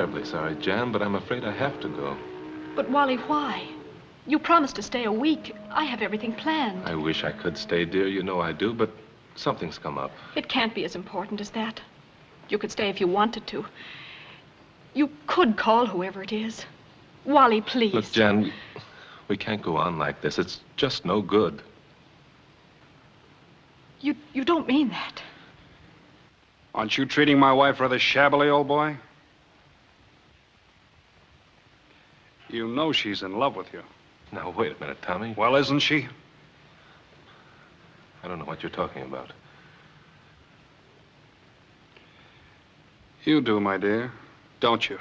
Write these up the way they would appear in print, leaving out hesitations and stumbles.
terribly sorry, Jan, but I'm afraid I have to go. But, Wally, why? You promised to stay a week. I have everything planned. I wish I could stay, dear. You know I do, but something's come up. It can't be as important as that. You could stay if you wanted to. You could call whoever it is. Wally, please. Look, Jan, we can't go on like this. It's just no good. You don't mean that. Aren't you treating my wife rather shabbily, old boy? You know she's in love with you. Now, wait a minute, Tommy. Well, isn't she? I don't know what you're talking about. You do, my dear, don't you?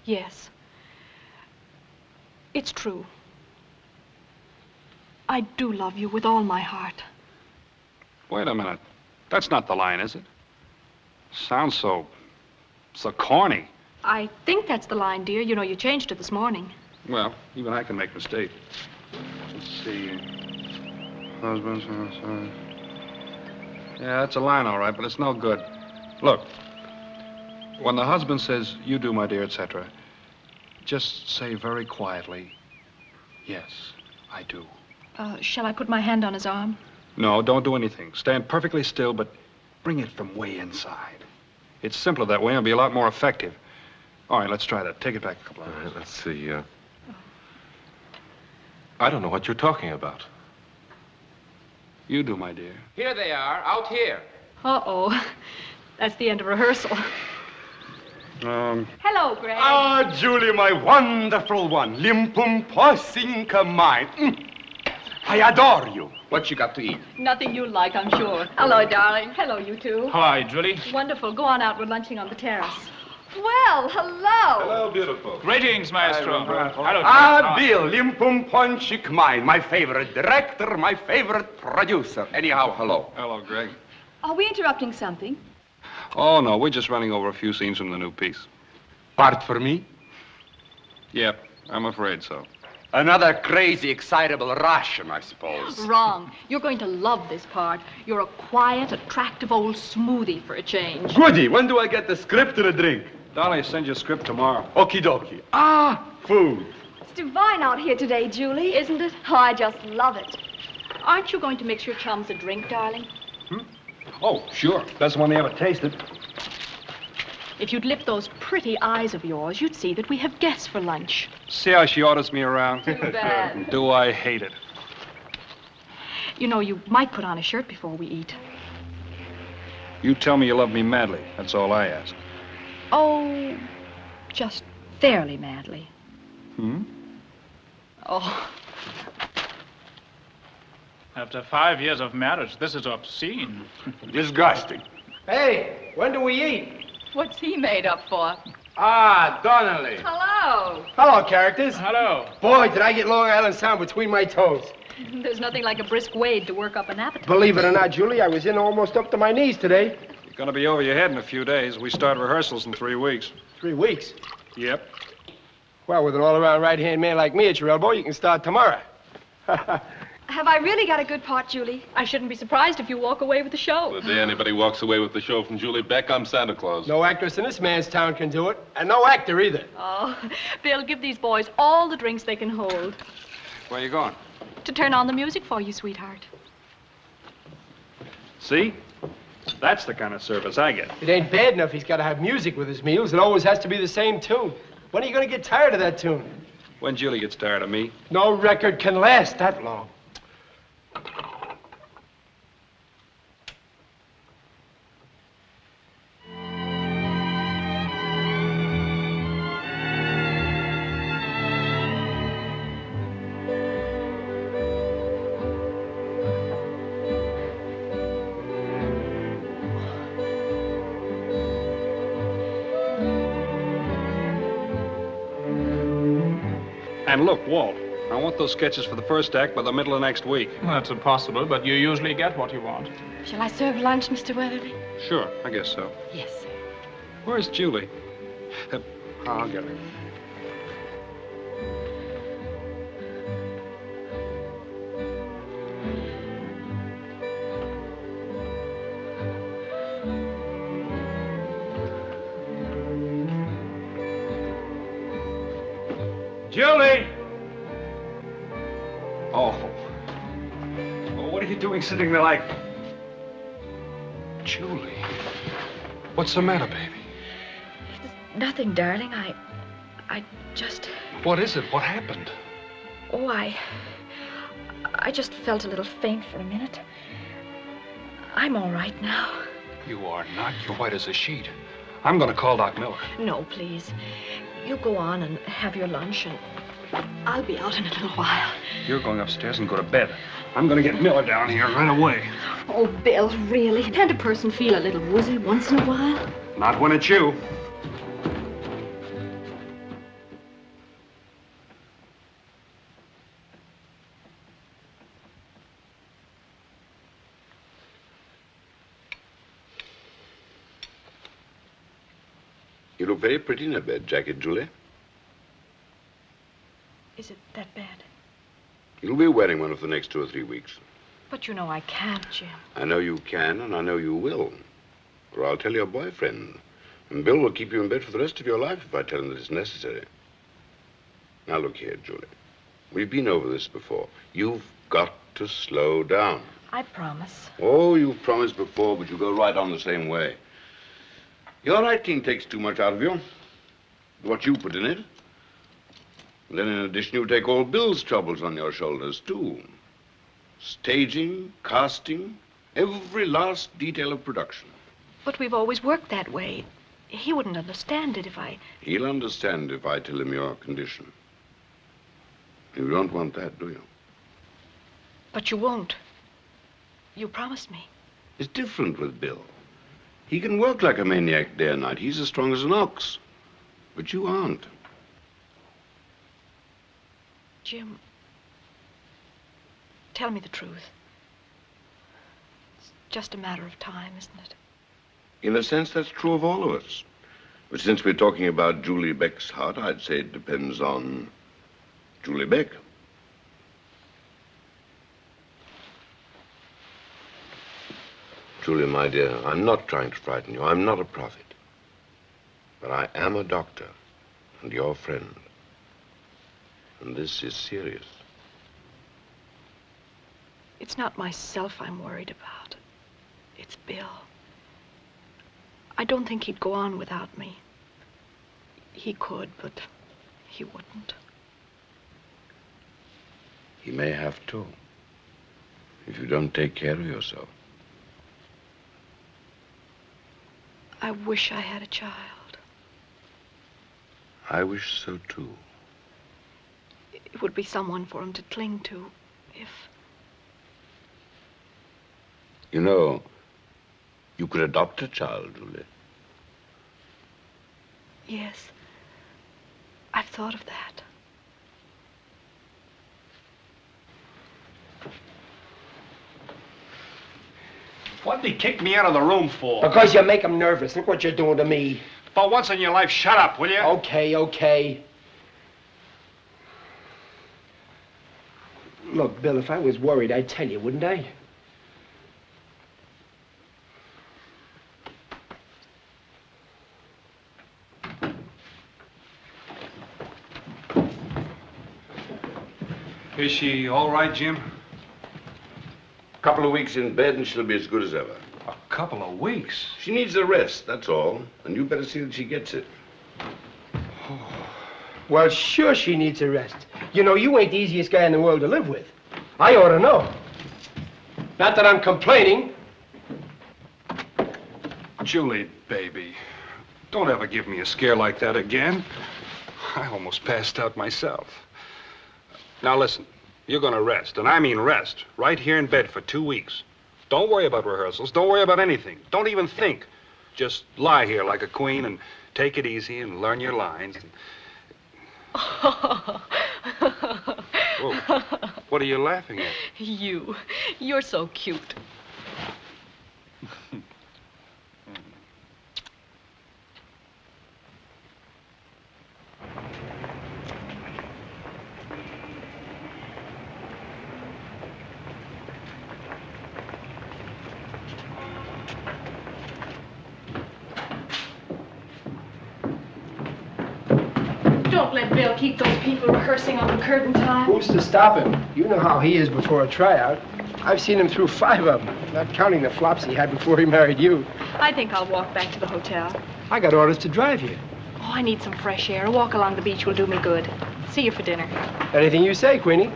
Yes. It's true. I do love you with all my heart. Wait a minute. That's not the line, is it? Sounds so corny. I think that's the line, dear. You know, you changed it this morning. Well, even I can make mistakes. Let's see. Husbands. Yeah, that's a line, all right, but it's no good. Look, when the husband says, "You do, my dear," etc., just say very quietly, "Yes, I do." Shall I put my hand on his arm? No, don't do anything. Stand perfectly still, but bring it from way inside. It's simpler that way and it'll be a lot more effective. All right, let's try that. Take it back a couple of All minutes. right, let's see. I don't know what you're talking about. You do, my dear. Here they are, out here. Uh-oh. That's the end of rehearsal. Hello, Greg. Ah, Julie, my wonderful one. Limpum posinka mine. I adore you. What you got to eat? Nothing you like, I'm sure. Hello, darling. Hello, you two. Hi, Julie. Wonderful. Go on out. We're lunching on the terrace. Well, hello. Hello, beautiful. Greetings, Maestro. Hello, Ah, Bill, Limpum ponchik mine. My favorite director, my favorite producer. Anyhow, hello. Hello, Greg. Are we interrupting something? Oh, no, we're just running over a few scenes from the new piece. Part for me? Yep, I'm afraid so. Another crazy, excitable Russian, I suppose. Wrong. You're going to love this part. You're a quiet, attractive old smoothie for a change. Goody, when do I get the script and a drink? Dolly, send your script tomorrow. Okie dokie. Ah, food. It's divine out here today, Julie. Isn't it? Oh, I just love it. Aren't you going to mix your chums a drink, darling? Oh, sure. Best one they ever tasted. If you'd lift those pretty eyes of yours, you'd see that we have guests for lunch. See how she orders me around? Too bad. Do I hate it? You know, you might put on a shirt before we eat. You tell me you love me madly. That's all I ask. Oh, just fairly madly. Oh. After 5 years of marriage, this is obscene. Disgusting. Hey, when do we eat? What's he made up for? Ah, Donnelly. Hello. Hello, characters. Hello. Boy, did I get Long Island Sound between my toes. There's nothing like a brisk wade to work up an appetite. Believe it or not, Julie, I was in almost up to my knees today. You're gonna be over your head in a few days. We start rehearsals in 3 weeks. 3 weeks. Yep. Well, with an all-around right-hand man like me at your elbow, you can start tomorrow. Have I really got a good part, Julie? I shouldn't be surprised if you walk away with the show. The day anybody walks away with the show from Julie Beck, I'm Santa Claus. No actress in this man's town can do it, and no actor either. Oh, Bill, give these boys all the drinks they can hold. Where you going? To turn on the music for you, sweetheart. See? That's the kind of service I get. It ain't bad enough he's got to have music with his meals. It always has to be the same tune. When are you going to get tired of that tune? When Julie gets tired of me. No record can last that long. And look, Walt, I want those sketches for the first act by the middle of next week. That's impossible, but you usually get what you want. Shall I serve lunch, Mr. Weatherly? Sure, I guess so. Yes. Where's Julie? I'll get her. Julie! Oh. Well, what are you doing sitting there like... Julie, what's the matter, baby? Nothing, darling. I just... What is it? What happened? Oh, I just felt a little faint for a minute. I'm all right now. You are not. You're white as a sheet. I'm going to call Doc Miller. No, please. You go on and have your lunch, and I'll be out in a little while. You're going upstairs and go to bed. I'm going to get Miller down here right away. Oh, Bill, really? Can't a person feel a little woozy once in a while? Not when it's you. You look very pretty in a bed jacket, Julie. Is it that bad? You'll be wearing one for the next 2 or 3 weeks. But you know I can't, Jim. I know you can, and I know you will. Or I'll tell your boyfriend. And Bill will keep you in bed for the rest of your life if I tell him that it's necessary. Now, look here, Julie. We've been over this before. You've got to slow down. I promise. Oh, you've promised before, but you go right on the same way. Your writing takes too much out of you. What you put in it. And then, in addition, you take all Bill's troubles on your shoulders, too. Staging, casting, every last detail of production. But we've always worked that way. He wouldn't understand it if I... He'll understand if I tell him your condition. You don't want that, do you? But you won't. You promised me. It's different with Bill. He can work like a maniac day and night. He's as strong as an ox. But you aren't. Jim, tell me the truth. It's just a matter of time, isn't it? In a sense, that's true of all of us. But since we're talking about Julie Beck's heart, I'd say it depends on Julie Beck. Julie, my dear, I'm not trying to frighten you. I'm not a prophet. But I am a doctor and your friend. And this is serious. It's not myself I'm worried about. It's Bill. I don't think he'd go on without me. He could, but he wouldn't. He may have to, if you don't take care of yourself. I wish I had a child. I wish so, too. It would be someone for him to cling to, if... You know, you could adopt a child, Julie. Yes. I've thought of that. What did he kick me out of the room for? Because you make him nervous. Look what you're doing to me. For once in your life, shut up, will you? Okay, okay. Look, Bill, if I was worried, I'd tell you, wouldn't I? Is she all right, Jim? A couple of weeks in bed and she'll be as good as ever. A couple of weeks? She needs a rest, that's all. And you better see that she gets it. Well, sure she needs a rest. You know, you ain't the easiest guy in the world to live with. I ought to know. Not that I'm complaining. Julie, baby, don't ever give me a scare like that again. I almost passed out myself. Now listen, you're gonna rest, and I mean rest, right here in bed for 2 weeks. Don't worry about rehearsals, don't worry about anything. Don't even think. Just lie here like a queen and take it easy and learn your lines. Whoa, what are you laughing at? You're so cute. Don't let Bill, keep those people rehearsing on the curtain time. Who's to stop him? You know how he is before a tryout. I've seen him through 5 of them, not counting the flops he had before he married you. I think I'll walk back to the hotel. I got orders to drive you. Oh, I need some fresh air. A walk along the beach will do me good. See you for dinner. Anything you say, Queenie.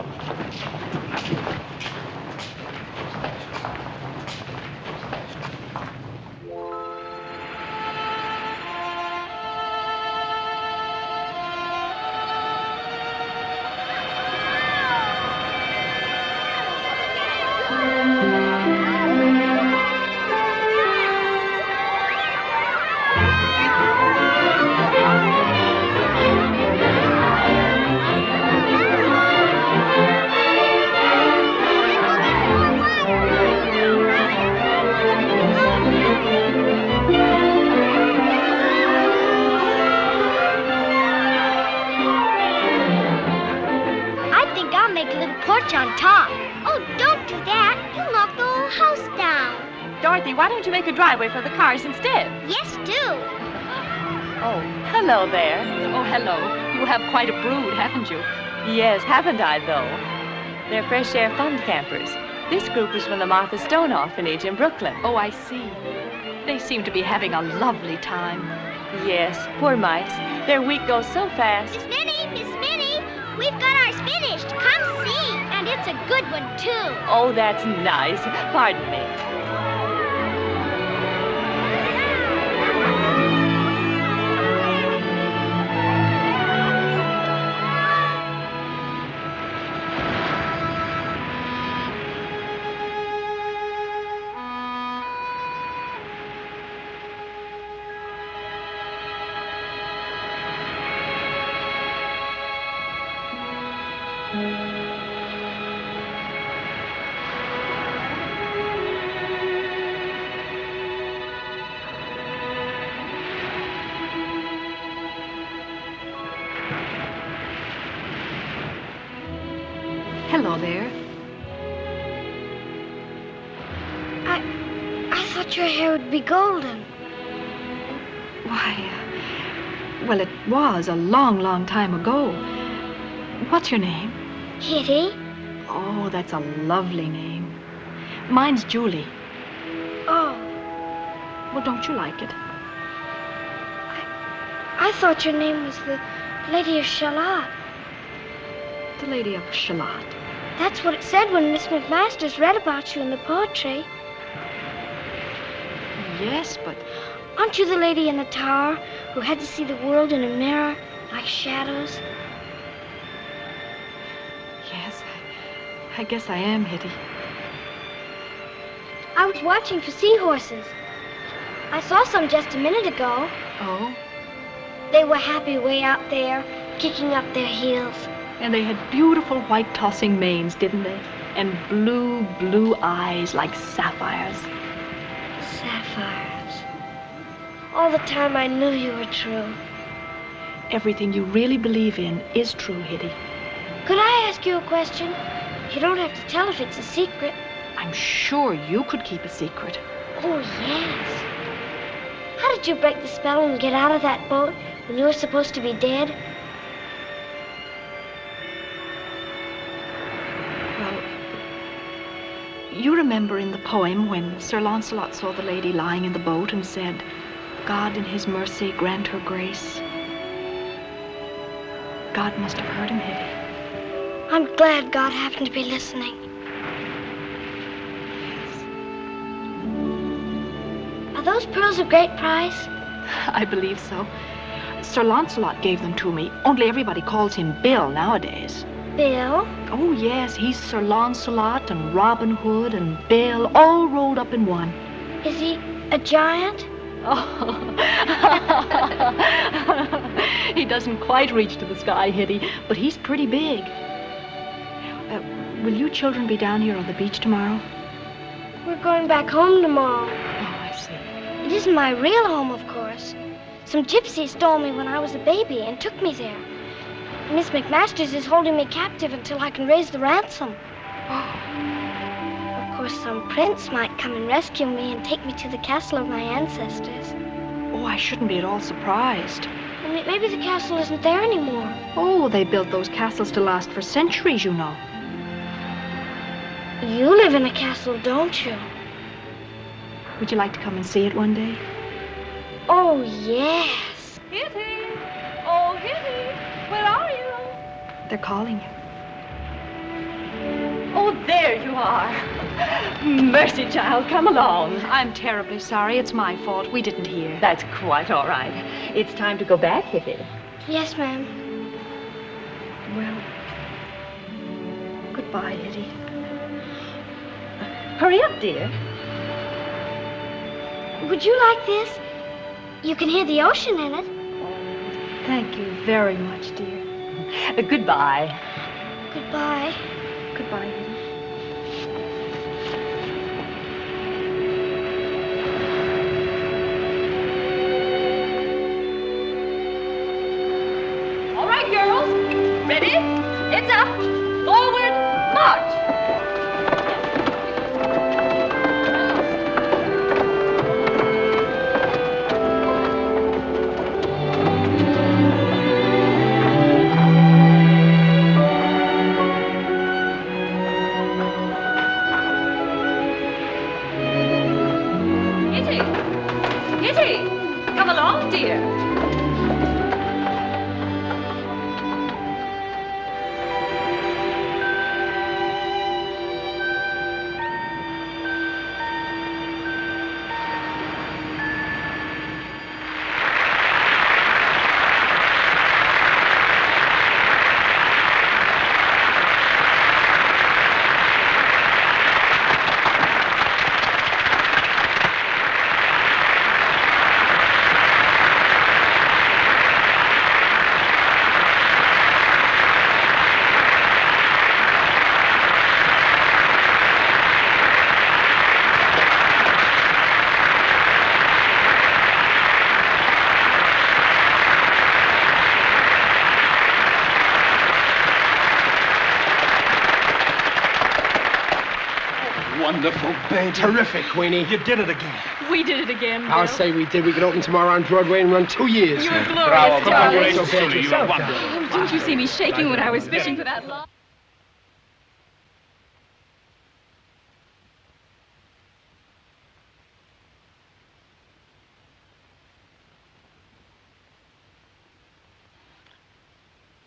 On top. Oh, don't do that. You'll knock the whole house down. Dorothy, why don't you make a driveway for the cars instead? Yes, do. Oh, hello there. Oh, hello. You have quite a brood, haven't you? Yes, haven't I, though? They're fresh air fund campers. This group is from the Martha Stone Orphanage in Brooklyn. Oh, I see. They seem to be having a lovely time. Yes, poor mites. Their week goes so fast. Miss Minnie, we've got ours finished. Come see. And it's a good one, too. Oh, that's nice. Pardon me. Hello there. I thought your hair would be golden. Why, well, it was a long, long time ago. What's your name? Hitty. Oh, that's a lovely name. Mine's Julie. Oh. Well, don't you like it? I thought your name was the Lady of Shalott. The Lady of Shalott. That's what it said when Miss McMasters read about you in the poetry. Yes, but... Aren't you the lady in the tower who had to see the world in a mirror, like shadows? Yes, I guess I am, Hitty. I was watching for seahorses. I saw some just a minute ago. Oh? They were happy way out there, kicking up their heels. And they had beautiful white tossing manes, didn't they? And blue, blue eyes like sapphires. Sapphires. All the time I knew you were true. Everything you really believe in is true, Hitty. Could I ask you a question? You don't have to tell if it's a secret. I'm sure you could keep a secret. Oh, yes. How did you break the spell and get out of that boat when you were supposed to be dead? You remember in the poem when Sir Launcelot saw the lady lying in the boat and said, God in his mercy grant her grace. God must have heard him, Hitty. I'm glad God happened to be listening. Yes. Are those pearls of great price? I believe so. Sir Launcelot gave them to me, only everybody calls him Bill nowadays. Bill? Oh, yes, he's Sir Launcelot and Robin Hood and Bill, all rolled up in one. Is he a giant? Oh. He doesn't quite reach to the sky, Hitty, but he's pretty big. Will you children be down here on the beach tomorrow? We're going back home tomorrow. Oh, I see. It isn't my real home, of course. Some gypsy stole me when I was a baby and took me there. Miss McMasters is holding me captive until I can raise the ransom. Of course, some prince might come and rescue me and take me to the castle of my ancestors. Oh, I shouldn't be at all surprised. Well, maybe the castle isn't there anymore. Oh, they built those castles to last for centuries, you know. You live in a castle, don't you? Would you like to come and see it one day? Oh, yes. Hitty! Oh, Hitty! Where are you? They're calling you. Oh, there you are. Mercy, child, come along. I'm terribly sorry. It's my fault. We didn't hear. That's quite all right. It's time to go back, Hitty. Yes, ma'am. Well, goodbye, Hitty. Hurry up, dear. Would you like this? You can hear the ocean in it. Thank you very much, dear. Goodbye. Goodbye. Goodbye, Hitty. All right, girls. Ready? It's up. Forward, march. Hitty! Hitty! Come along, dear. Wonderful, baby. Terrific, Queenie. You did it again. We did it again, Bill. I'll say we did. We could open tomorrow on Broadway and run 2 years. You're glorious, darling. So bad yourself, darling. Oh, didn't you see me shaking when I was fishing for that log?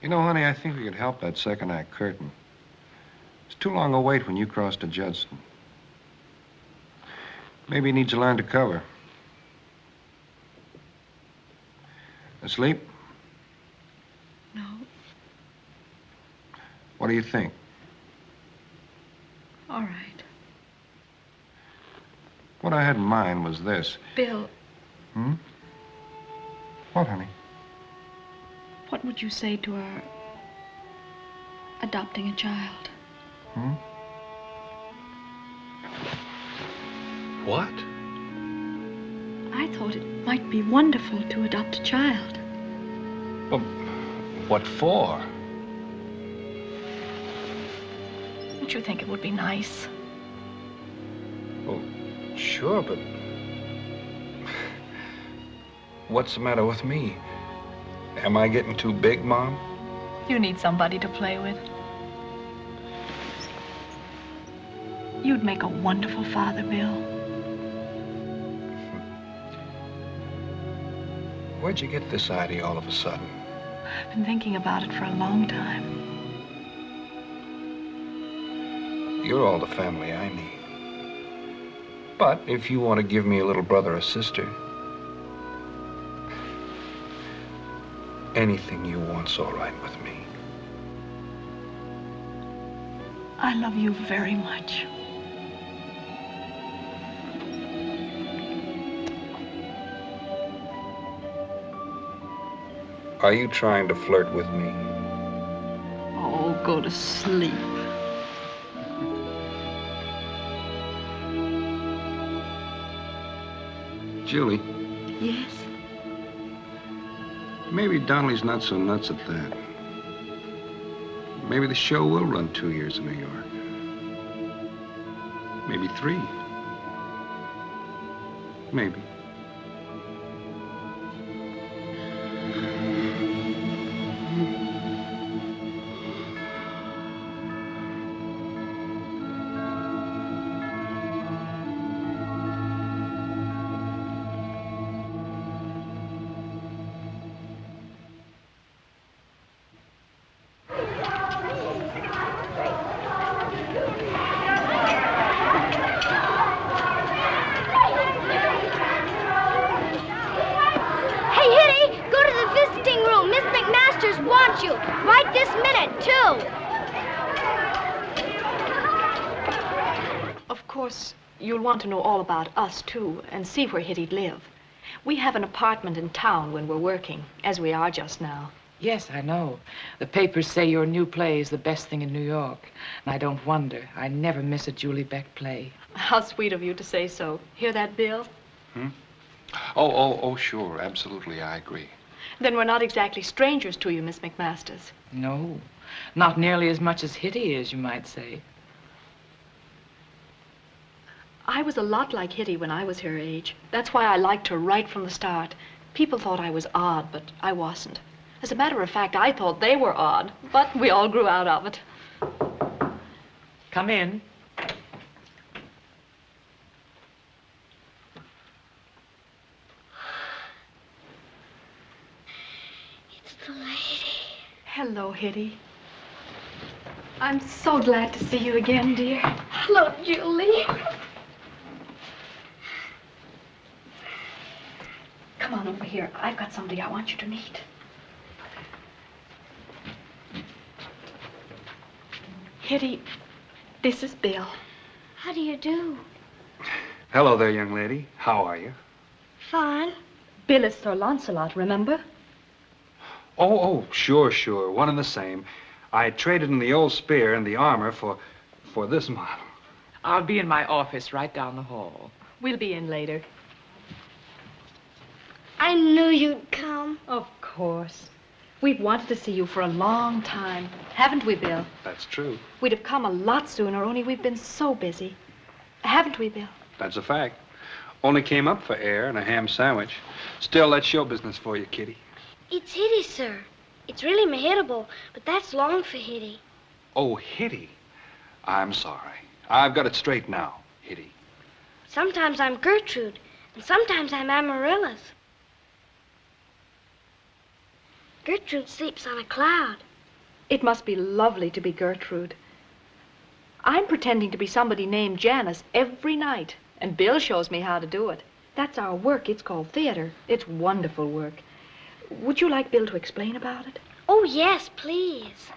You know, honey, I think we could help that second act curtain. It's too long a wait when you cross to Judson. Maybe you need to learn to cover. Asleep? No. What do you think? All right. What I had in mind was this. Bill, Hmm? What, honey? what would you say to our adopting a child? Hmm? What? I thought it might be wonderful to adopt a child. Well, what for? Don't you think it would be nice? Well, sure, but... What's the matter with me? Am I getting too big, Mom? You need somebody to play with. You'd make a wonderful father, Bill. Where'd you get this idea all of a sudden? I've been thinking about it for a long time. You're all the family I need. But if you want to give me a little brother or sister, anything you want's all right with me. I love you very much. Are you trying to flirt with me? Oh, go to sleep. Julie, Yes? maybe Donnelly's not so nuts at that. Maybe the show will run 2 years in New York. Maybe 3. Maybe. course, you'll want to know all about us, too, and see where Hitty'd live. We have an apartment in town when we're working, as we are just now. Yes, I know. The papers say your new play is the best thing in New York. And I don't wonder. I never miss a Julie Beck play. How sweet of you to say so. Hear that, Bill? Oh, sure. Absolutely, I agree. Then we're not exactly strangers to you, Miss McMasters. No, not nearly as much as Hitty is, you might say. I was a lot like Hitty when I was her age. That's why I liked her right from the start. People thought I was odd, but I wasn't. As a matter of fact, I thought they were odd, but we all grew out of it. Come in. It's the lady. Hello, Hitty. I'm so glad to see you again, dear. Hello, Julie. Come on over here. I've got somebody I want you to meet. Hitty, this is Bill. How do you do? Hello there, young lady. How are you? Fine. Bill is Sir Launcelot, remember? Oh, sure. One and the same. I traded in the old spear and the armor for this model. I'll be in my office right down the hall. We'll be in later. I knew you'd come. Of course. We've wanted to see you for a long time, haven't we, Bill? That's true. We'd have come a lot sooner, only we've been so busy. Haven't we, Bill? That's a fact. Only came up for air and a ham sandwich. Still, that's show business for you, Kitty. It's Hitty, sir. It's really Mehittable, but that's long for Hitty. Oh, Hitty. I'm sorry. I've got it straight now, Hitty. Sometimes I'm Gertrude, and sometimes I'm Amaryllis. Gertrude sleeps on a cloud. It must be lovely to be Gertrude. I'm pretending to be somebody named Janice every night, and Bill shows me how to do it. That's our work. It's called theater. It's wonderful work. Would you like Bill to explain about it? Oh, yes, please.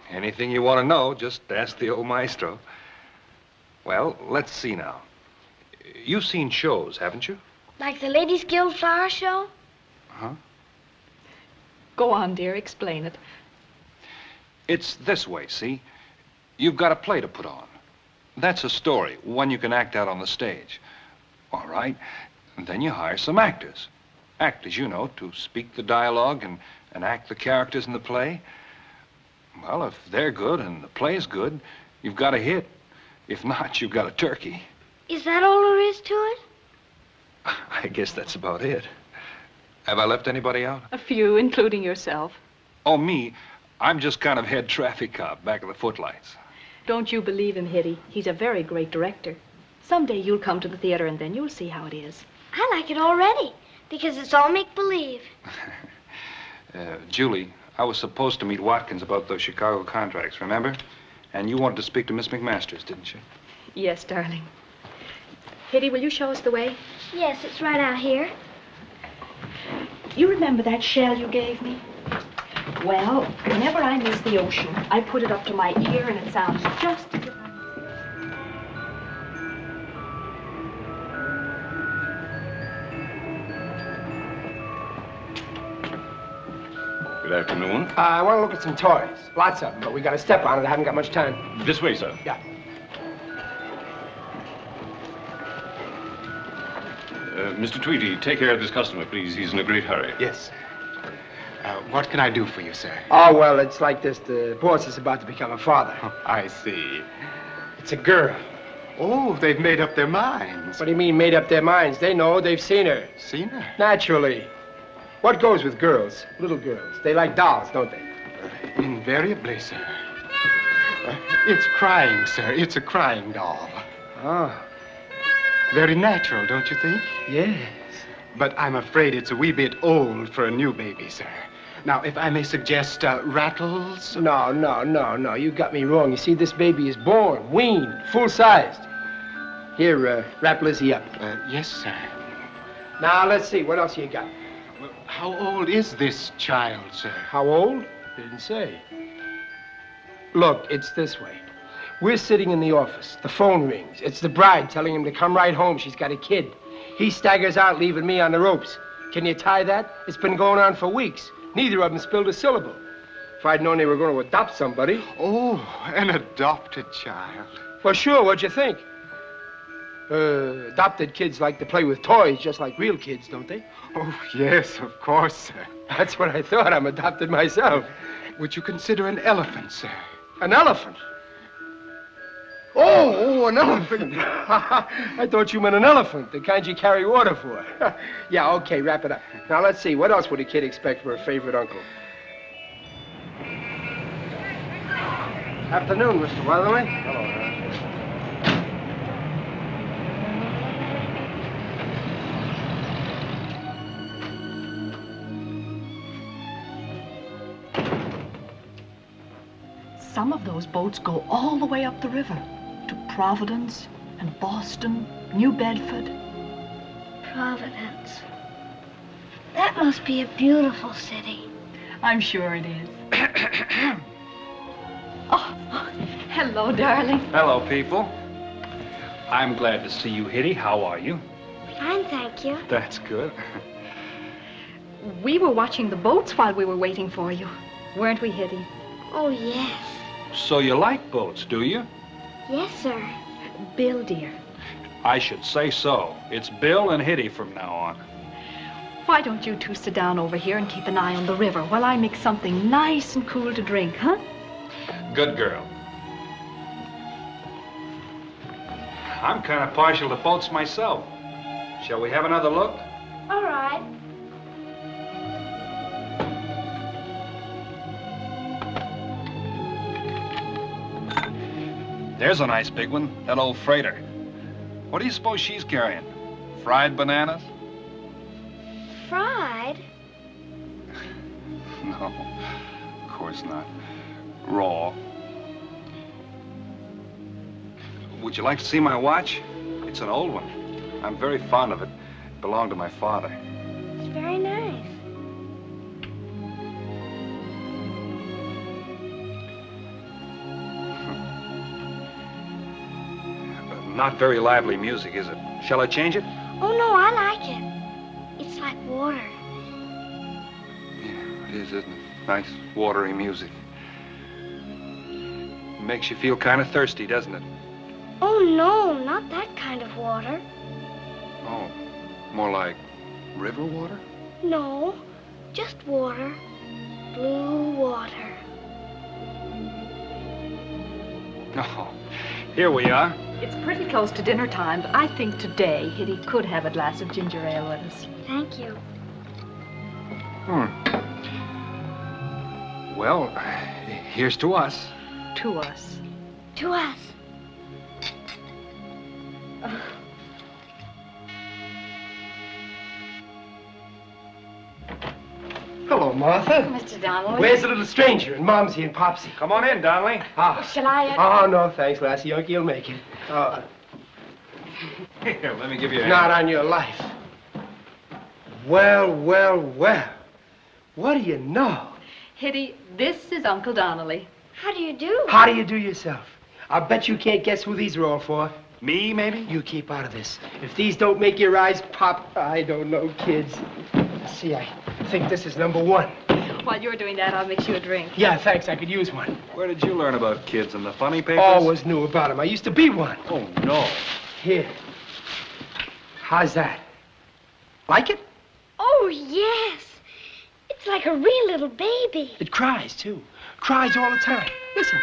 Anything you want to know, just ask the old maestro. Well, let's see now. You've seen shows, haven't you? Like the Ladies' Guild Flower Show? Huh? Go on, dear. Explain it. It's this way, see? You've got a play to put on. That's a story, one you can act out on the stage. All right. And then you hire some actors. Actors, you know, to speak the dialogue and act the characters in the play. Well, if they're good and the play's good, you've got a hit. If not, you've got a turkey. Is that all there is to it? I guess that's about it. Have I left anybody out? A few, including yourself. Oh, me? I'm just kind of head traffic cop, back of the footlights. Don't you believe him, Hitty. He's a very great director. Someday you'll come to the theater and then you'll see how it is. I like it already, because it's all make-believe. Julie, I was supposed to meet Watkins about those Chicago contracts, remember? And you wanted to speak to Miss McMasters, didn't you? Yes, darling. Hitty, will you show us the way? Yes, it's right out here. You remember that shell you gave me? Well, whenever I miss the ocean, I put it up to my ear and it sounds just as if Good afternoon. I want to look at some toys. Lots of them, but we got to step on it. I haven't got much time. This way, sir. Yeah. Mr. Tweedy, take care of this customer, please. He's in a great hurry. Yes. What can I do for you, sir? Oh, well, it's like this. The boss is about to become a father. I see. It's a girl. Oh, they've made up their minds. What do you mean, made up their minds? They know. They've seen her. Seen her? Naturally. What goes with girls? Little girls. They like dolls, don't they? Invariably, sir. It's crying, sir. It's a crying doll. Oh. Very natural, don't you think? Yes. But I'm afraid it's a wee bit old for a new baby, sir. Now, if I may suggest, rattles? No. You got me wrong. You see, this baby is born, weaned, full-sized. Here, wrap Lizzie up. Yes, sir. Now, let's see. What else you got? Well, how old is this child, sir? How old? Didn't say. Look, it's this way. We're sitting in the office. The phone rings. It's the bride telling him to come right home. She's got a kid. He staggers out, leaving me on the ropes. Can you tie that? It's been going on for weeks. Neither of them spilled a syllable. If I'd known they were going to adopt somebody. Oh, an adopted child. Well, sure. What'd you think? Adopted kids like to play with toys just like real kids, don't they? Oh, yes, of course, sir. That's what I thought. I'm adopted myself. Would you consider an elephant, sir? An elephant? Oh, an elephant. I thought you meant an elephant, the kind you carry water for. Yeah, okay, wrap it up. Now, let's see. What else would a kid expect for a favorite uncle? Afternoon, Mr. Weatherly. Hello. Some of those boats go all the way up the river to Providence and Boston, New Bedford. Providence. That must be a beautiful city. I'm sure it is. Oh, hello, darling. Hello, people. I'm glad to see you, Hitty. How are you? Fine, thank you. That's good. We were watching the boats while we were waiting for you. Weren't we, Hitty? Oh, yes. So you like boats, do you? Yes, sir. Bill, dear. I should say so. It's Bill and Hitty from now on. Why don't you two sit down over here and keep an eye on the river while I make something nice and cool to drink, huh? Good girl. I'm kind of partial to boats myself. Shall we have another look? All right. There's a nice big one, that old freighter. What do you suppose she's carrying? Fried bananas? Fried? No, of course not. Raw. Would you like to see my watch? It's an old one. I'm very fond of it. It belonged to my father. It's very nice. Not very lively music, is it? Shall I change it? Oh, no, I like it. It's like water. Yeah, it is, isn't it? Nice, watery music. Makes you feel kind of thirsty, doesn't it? Oh, no, not that kind of water. Oh, more like river water? No, just water. Blue water. Oh, here we are. It's pretty close to dinner time, but I think today Hitty could have a glass of ginger ale with us. Thank you. Well, here's to us. To us. To us. Hello, Martha. Mr. Donnelly. Where's the little stranger and Momsy and Popsy? Come on in, Donnelly. Ah. Shall I? Oh, no, thanks, Lassie. Unky will make it. Here, let me give you a Not hand. on your life. Well, well, well. What do you know? Hitty, this is Uncle Donnelly. How do you do? How do you do yourself? I'll bet you can't guess who these are all for. Me, maybe? You keep out of this. If these don't make your eyes pop, I don't know, kids. See, I think this is number one. While you're doing that, I'll mix you a drink. Yeah, thanks. I could use one. Where did you learn about kids? In the funny papers? Always knew about them. I used to be one. Oh, no. Here. How's that? Like it? Oh, yes. It's like a real little baby. It cries, too. Cries all the time. Listen.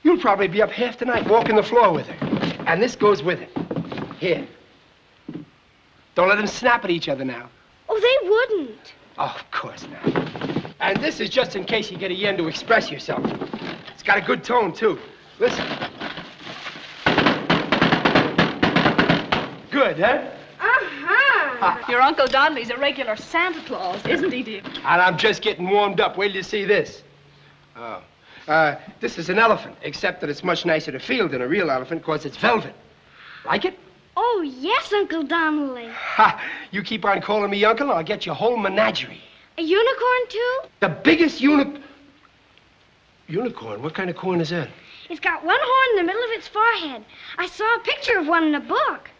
You'll probably be up half the night walking the floor with her. And this goes with it. Here. Don't let them snap at each other now. Oh, they wouldn't. Oh, of course not. And this is just in case you get a yen to express yourself. It's got a good tone, too. Listen. Good, huh? Uh-huh. Your Uncle Donnelly's a regular Santa Claus, isn't he, dear? And I'm just getting warmed up. Wait till you see this. Oh. This is an elephant, except that it's much nicer to feel than a real elephant, because it's velvet. Like it? Oh, yes, Uncle Donnelly. Ha! You keep on calling me uncle, I'll get your whole menagerie. A unicorn, too? The biggest unicorn? What kind of corn is that? It's got one horn in the middle of its forehead. I saw a picture of one in a book.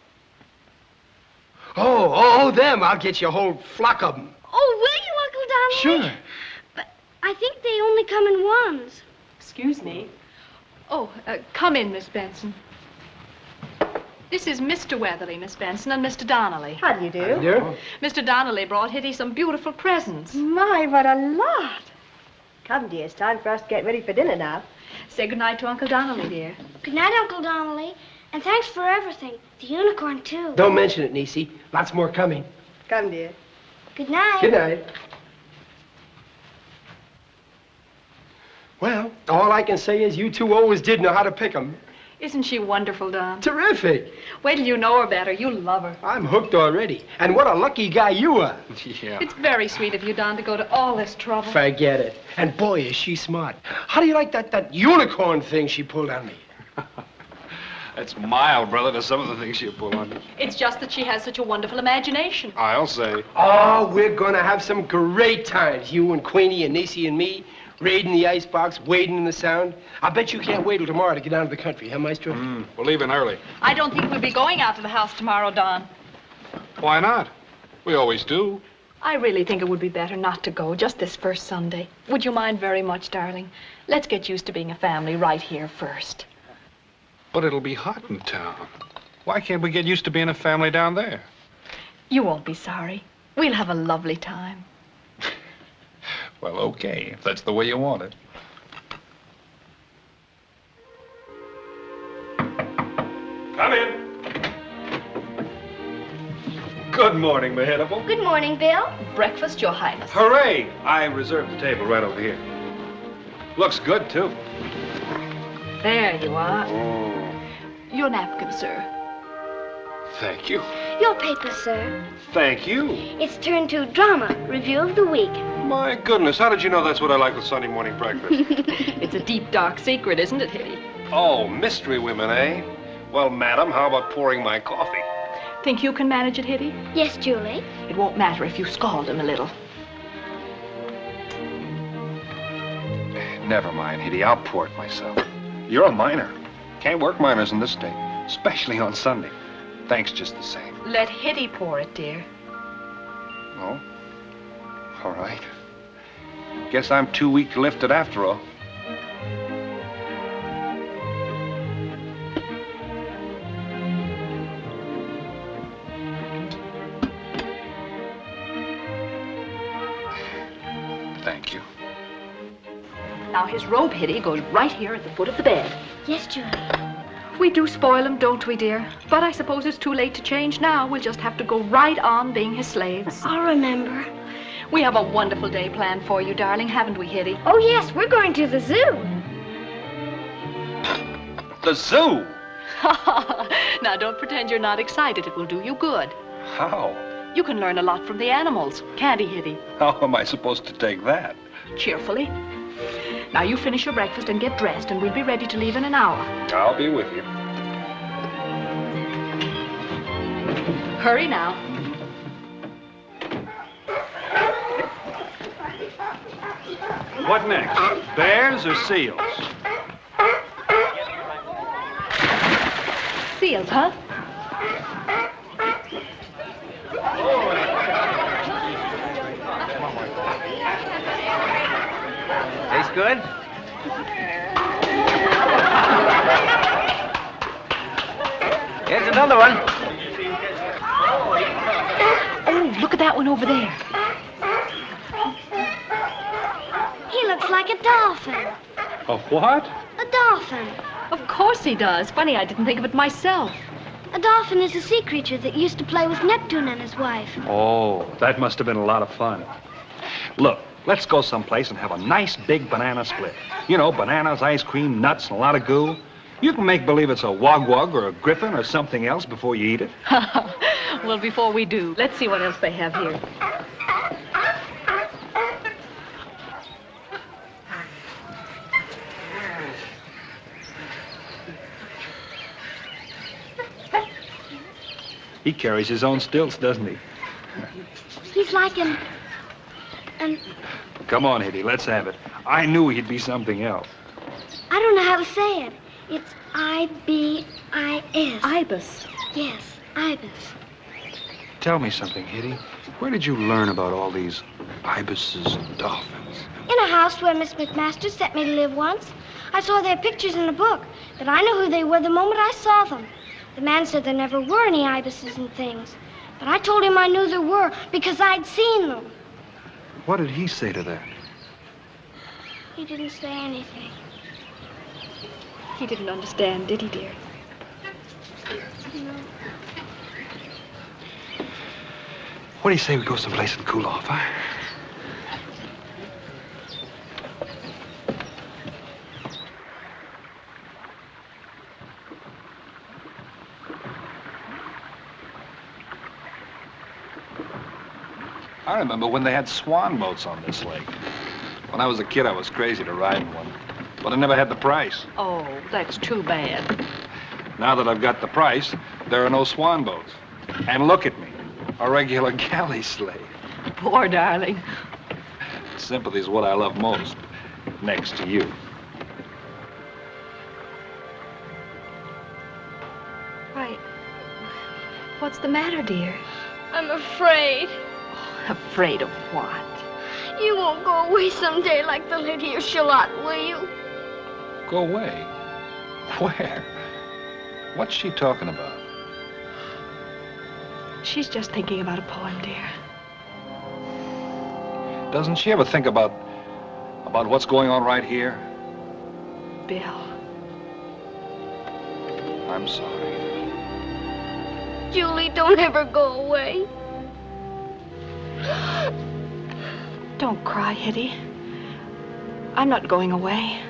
Oh, them. I'll get you a whole flock of them. Oh, will you, Uncle Donnelly? Sure. But I think they only come in ones. Excuse me. Oh, come in, Miss Benson. This is Mr. Weatherly, Miss Benson, and Mr. Donnelly. How do you do? How do you do? Mr. Donnelly brought Hitty some beautiful presents. My, what a lot. Come, dear, it's time for us to get ready for dinner now. Say goodnight to Uncle Donnelly, dear. Good night, Uncle Donnelly. And thanks for everything. The unicorn, too. Don't mention it, Niecy. Lots more coming. Come, dear. Good night. Good night. Well, all I can say is you two always did know how to pick 'em. Isn't she wonderful, Don? Terrific. Wait till you know her better. You'll love her. I'm hooked already. And what a lucky guy you are. Yeah. It's very sweet of you, Don, to go to all this trouble. Forget it. And boy, is she smart. How do you like that unicorn thing she pulled on me? That's mild, brother, to some of the things she'll pull on you. It's just that she has such a wonderful imagination. I'll say. Oh, we're gonna have some great times. You and Queenie and Niecy and me. Raiding the icebox, wading in the Sound. I bet you can't wait till tomorrow to get down to the country, huh, Maestro? We're leaving early. I don't think we'll be going out to the house tomorrow, Don. Why not? We always do. I really think it would be better not to go just this first Sunday. Would you mind very much, darling? Let's get used to being a family right here first. But it'll be hot in town. Why can't we get used to being a family down there? You won't be sorry. We'll have a lovely time. Well, okay, if that's the way you want it. Come in. Good morning, Mehitable. Good morning, Bill. Breakfast, Your Highness. Hooray! I reserved the table right over here. Looks good, too. There you are. Your napkin, sir. Thank you. Your paper, sir. Thank you. It's turned to drama, review of the week. My goodness, how did you know that's what I like with Sunday morning breakfast? It's a deep, dark secret, isn't it, Hitty? Oh, mystery women, eh? Well, madam, how about pouring my coffee? Think you can manage it, Hitty? Yes, Julie. It won't matter if you scald him a little. Never mind, Hitty. I'll pour it myself. You're a miner. Can't work miners in this state, especially on Sunday. Thanks just the same. Let Hitty pour it, dear. Oh? All right. Guess I'm too weak to lift it after all. Thank you. Now, his robe, Hitty, goes right here at the foot of the bed. Yes, Julie. We do spoil him, don't we, dear? But I suppose it's too late to change now. We'll just have to go right on being his slaves. I'll remember. We have a wonderful day planned for you, darling, haven't we, Hitty? Oh, yes, we're going to the zoo. The zoo? Now, don't pretend you're not excited. It will do you good. How? You can learn a lot from the animals, can't he, Hitty? How am I supposed to take that? Cheerfully. Now, you finish your breakfast and get dressed, and we'll be ready to leave in an hour. I'll be with you. Hurry now. What next? Bears or seals? Seals, huh? Tastes good? Here's another one. Oh, look at that one over there. He looks like a dolphin. A what? A dolphin. Of course he does. Funny, I didn't think of it myself. A dolphin is a sea creature that used to play with Neptune and his wife. Oh, that must have been a lot of fun. Look, let's go someplace and have a nice big banana split. You know, bananas, ice cream, nuts, and a lot of goo. You can make believe it's a wog-wog or a griffin or something else before you eat it. Well, before we do, let's see what else they have here. He carries his own stilts, doesn't he? He's like an... Come on, Hitty, let's have it. I knew he'd be something else. I don't know how to say it. It's I-B-I-S. Ibis. Yes, ibis. Tell me something, Hitty. Where did you learn about all these ibises and dolphins? In a house where Miss McMaster sent me to live once. I saw their pictures in a book, but I knew who they were the moment I saw them. The man said there never were any ibises and things. But I told him I knew there were because I'd seen them. What did he say to that? He didn't say anything. He didn't understand, did he, dear? No. What do you say we go someplace and cool off, huh? I remember when they had swan boats on this lake. When I was a kid, I was crazy to ride in one. But I never had the price. Oh, that's too bad. Now that I've got the price, there are no swan boats. And look at me, a regular galley slave. Poor darling. Sympathy's what I love most, next to you. Why, what's the matter, dear? I'm afraid. Afraid of what? You won't go away someday like the Lady of Shalott, will you? Go away? Where? What's she talking about? She's just thinking about a poem, dear. Doesn't she ever think about what's going on right here? Bill. I'm sorry. Julie, don't ever go away. Don't cry, Hitty. I'm not going away.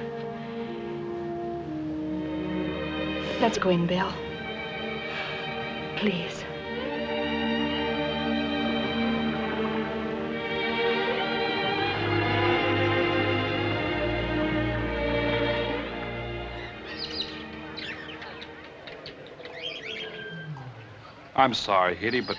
Let's go in, Bill. Please. I'm sorry, Hitty, but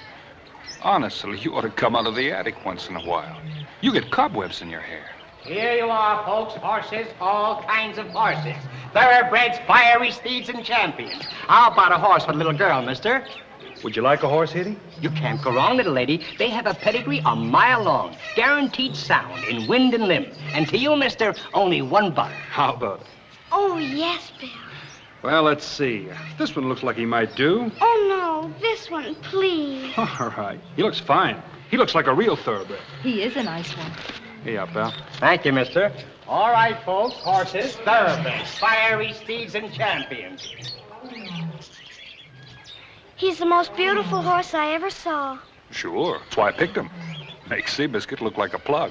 honestly, you ought to come out of the attic once in a while. You get cobwebs in your hair. Here you are, folks. Horses, all kinds of horses. Thoroughbreds, fiery steeds, and champions. How about a horse for a little girl, mister? Would you like a horse, Hitty? You can't go wrong, little lady. They have a pedigree a mile long. Guaranteed sound in wind and limb. And to you, mister, only $1. How about it? Oh, yes, Bill. Well, let's see. This one looks like he might do. Oh, no, this one, please. All right. He looks fine. He looks like a real thoroughbred. He is a nice one. Hey, up, pal. Thank you, mister. All right, folks. Horses, thoroughbreds, fiery steeds, and champions. He's the most beautiful horse I ever saw. Sure. That's why I picked him. Makes Seabiscuit look like a plug.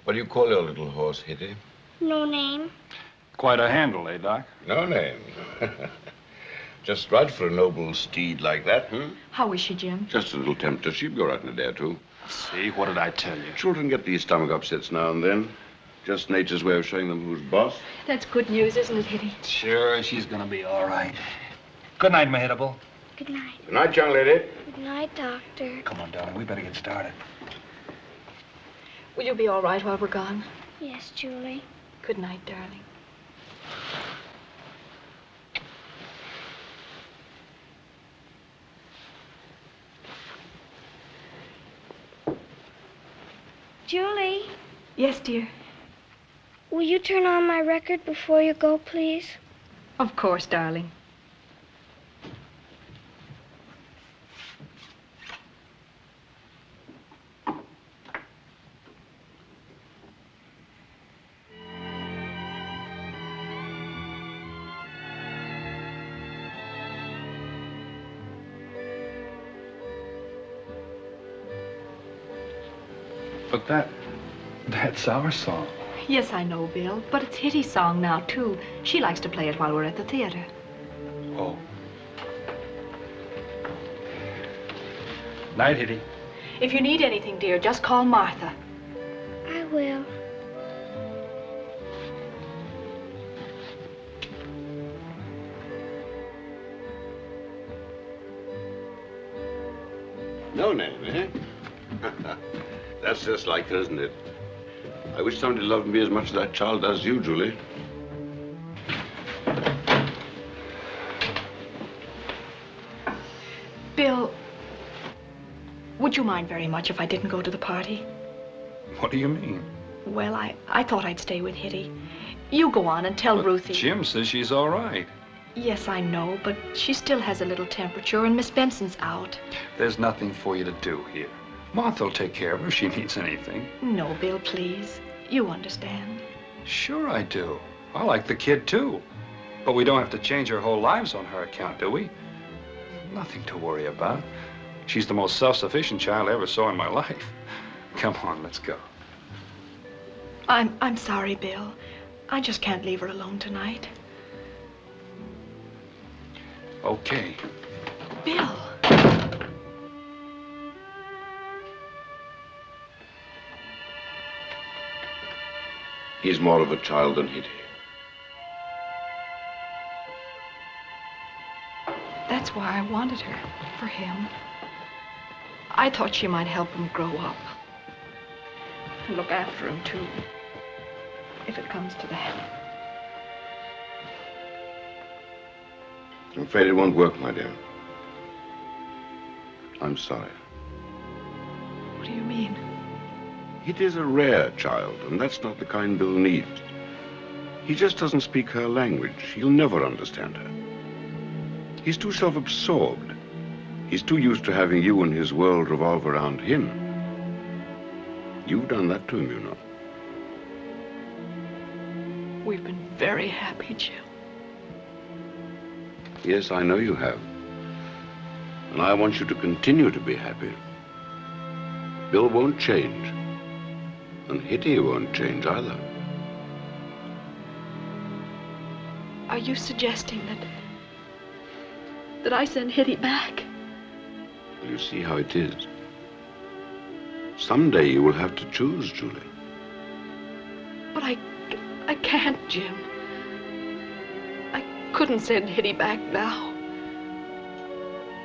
What do you call your little horse, Hitty? No name. Quite a handle, eh, Doc? No name. Just right for a noble steed like that, huh? How is she, Jim? Just a little tempter. She'd go right in a day or two. See, what did I tell you? Children get these stomach upsets now and then. Just nature's way of showing them who's boss. That's good news, isn't it, Hitty? Sure, she's gonna be all right. Good night, Mahitable. Good night. Good night, young lady. Good night, Doctor. Come on, darling, we better get started. Will you be all right while we're gone? Yes, Julie. Good night, darling. Julie, Yes, dear. will you turn on my record before you go, please? Of course, darling. But that's our song. Yes, I know, Bill, but it's Hitty's song now, too. She likes to play it while we're at the theater. Oh. Night, Hitty. If you need anything, dear, just call Martha. I will. No name, eh? That's just like her, isn't it? I wish somebody loved me as much as that child does you, Julie. Bill, would you mind very much if I didn't go to the party? What do you mean? Well, I thought I'd stay with Hitty. You go on and tell Ruthie. Jim says she's all right. Yes, I know, but she still has a little temperature, and Miss Benson's out. There's nothing for you to do here. Martha'll take care of her if she needs anything. No, Bill, please. You understand. Sure I do. I like the kid, too. But we don't have to change our whole lives on her account, do we? Nothing to worry about. She's the most self-sufficient child I ever saw in my life. Come on, let's go. I'm sorry, Bill. I just can't leave her alone tonight. Okay. Bill. He's more of a child than Hitty. That's why I wanted her, for him. I thought she might help him grow up. And look after him, too. If it comes to that. I'm afraid it won't work, my dear. I'm sorry. What do you mean? It is a rare child, and that's not the kind Bill needs. He just doesn't speak her language. He'll never understand her. He's too self-absorbed. He's too used to having you and his world revolve around him. You've done that to him, you know. We've been very happy, Jim. Yes, I know you have. And I want you to continue to be happy. Bill won't change. And Hitty won't change either. Are you suggesting that I send Hitty back? You see how it is. Someday you will have to choose, Julie. But I can't, Jim. I couldn't send Hitty back now.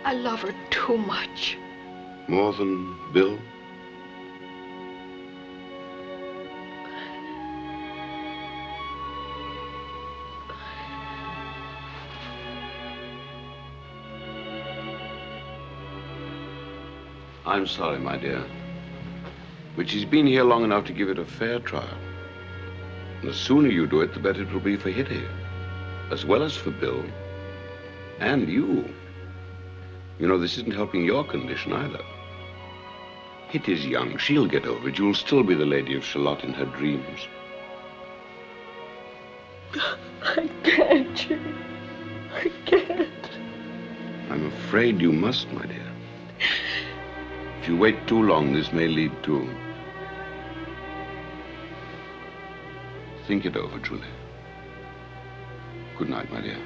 I love her too much. More than Bill? I'm sorry, my dear. But she's been here long enough to give it a fair trial. And the sooner you do it, the better it will be for Hitty. As well as for Bill. And you. You know, this isn't helping your condition either. Hitty's young. She'll get over it. You'll still be the Lady of Shalott in her dreams. I can't, Jim. I can't. I'm afraid you must, my dear. If you wait too long, this may lead to... Think it over, Julie. Good night, my dear.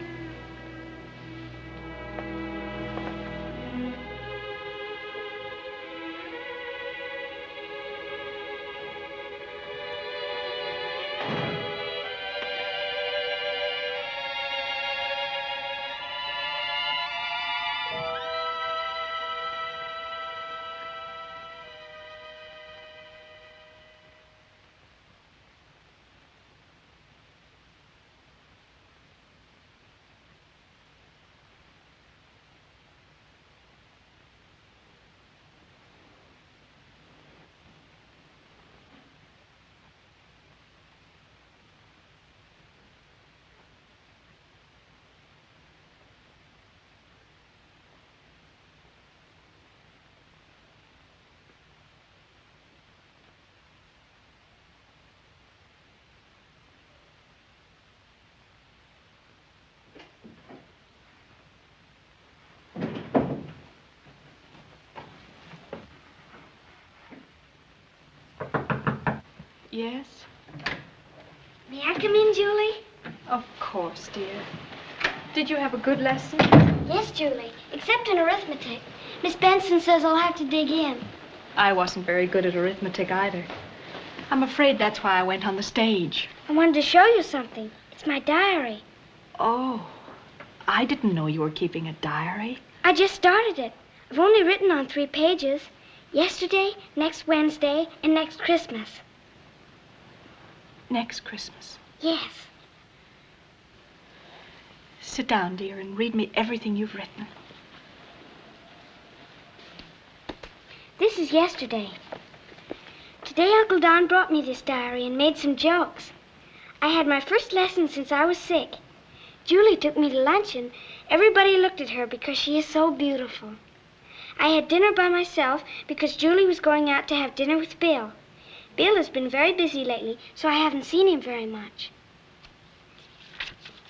Yes? May I come in, Julie? Of course, dear. Did you have a good lesson? Yes, Julie, except in arithmetic. Miss Benson says I'll have to dig in. I wasn't very good at arithmetic either. I'm afraid that's why I went on the stage. I wanted to show you something. It's my diary. Oh, I didn't know you were keeping a diary. I just started it. I've only written on 3 pages. Yesterday, next Wednesday, and next Christmas. Next Christmas. Yes. Sit down, dear, and read me everything you've written. This is yesterday. Today, Uncle Don brought me this diary and made some jokes. I had my first lesson since I was sick. Julie took me to lunch, and everybody looked at her because she is so beautiful. I had dinner by myself because Julie was going out to have dinner with Bill. Bill has been very busy lately, so I haven't seen him very much.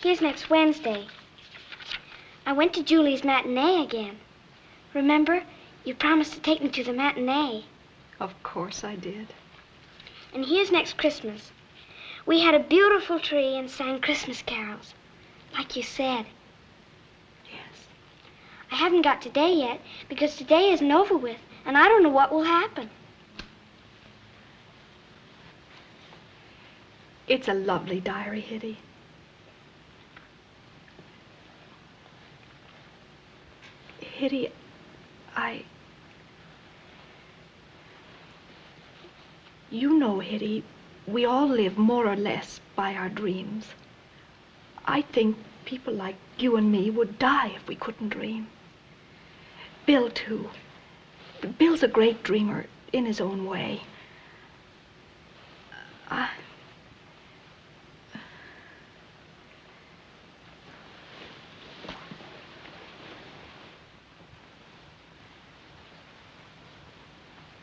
Here's next Wednesday. I went to Julie's matinee again. Remember, you promised to take me to the matinee. Of course I did. And here's next Christmas. We had a beautiful tree and sang Christmas carols, like you said. Yes. I haven't got today yet, because today isn't over with, and I don't know what will happen. It's a lovely diary, Hitty. Hitty, You know, Hitty, we all live more or less by our dreams. I think people like you and me would die if we couldn't dream. Bill, too. Bill's a great dreamer in his own way.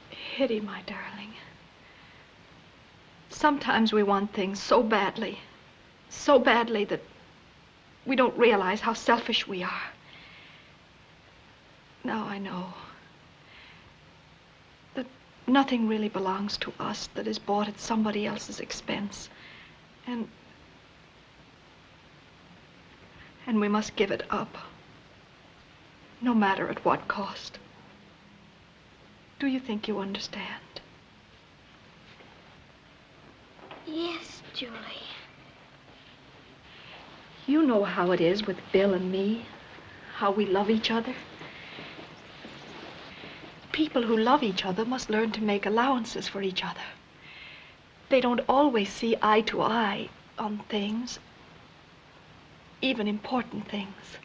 Hitty, my darling. Sometimes we want things so badly that we don't realize how selfish we are. Now I know that nothing really belongs to us that is bought at somebody else's expense. And we must give it up, no matter at what cost. Do you think you understand? Yes, Julie. You know how it is with Bill and me, how we love each other. People who love each other must learn to make allowances for each other. They don't always see eye to eye on things, even important things.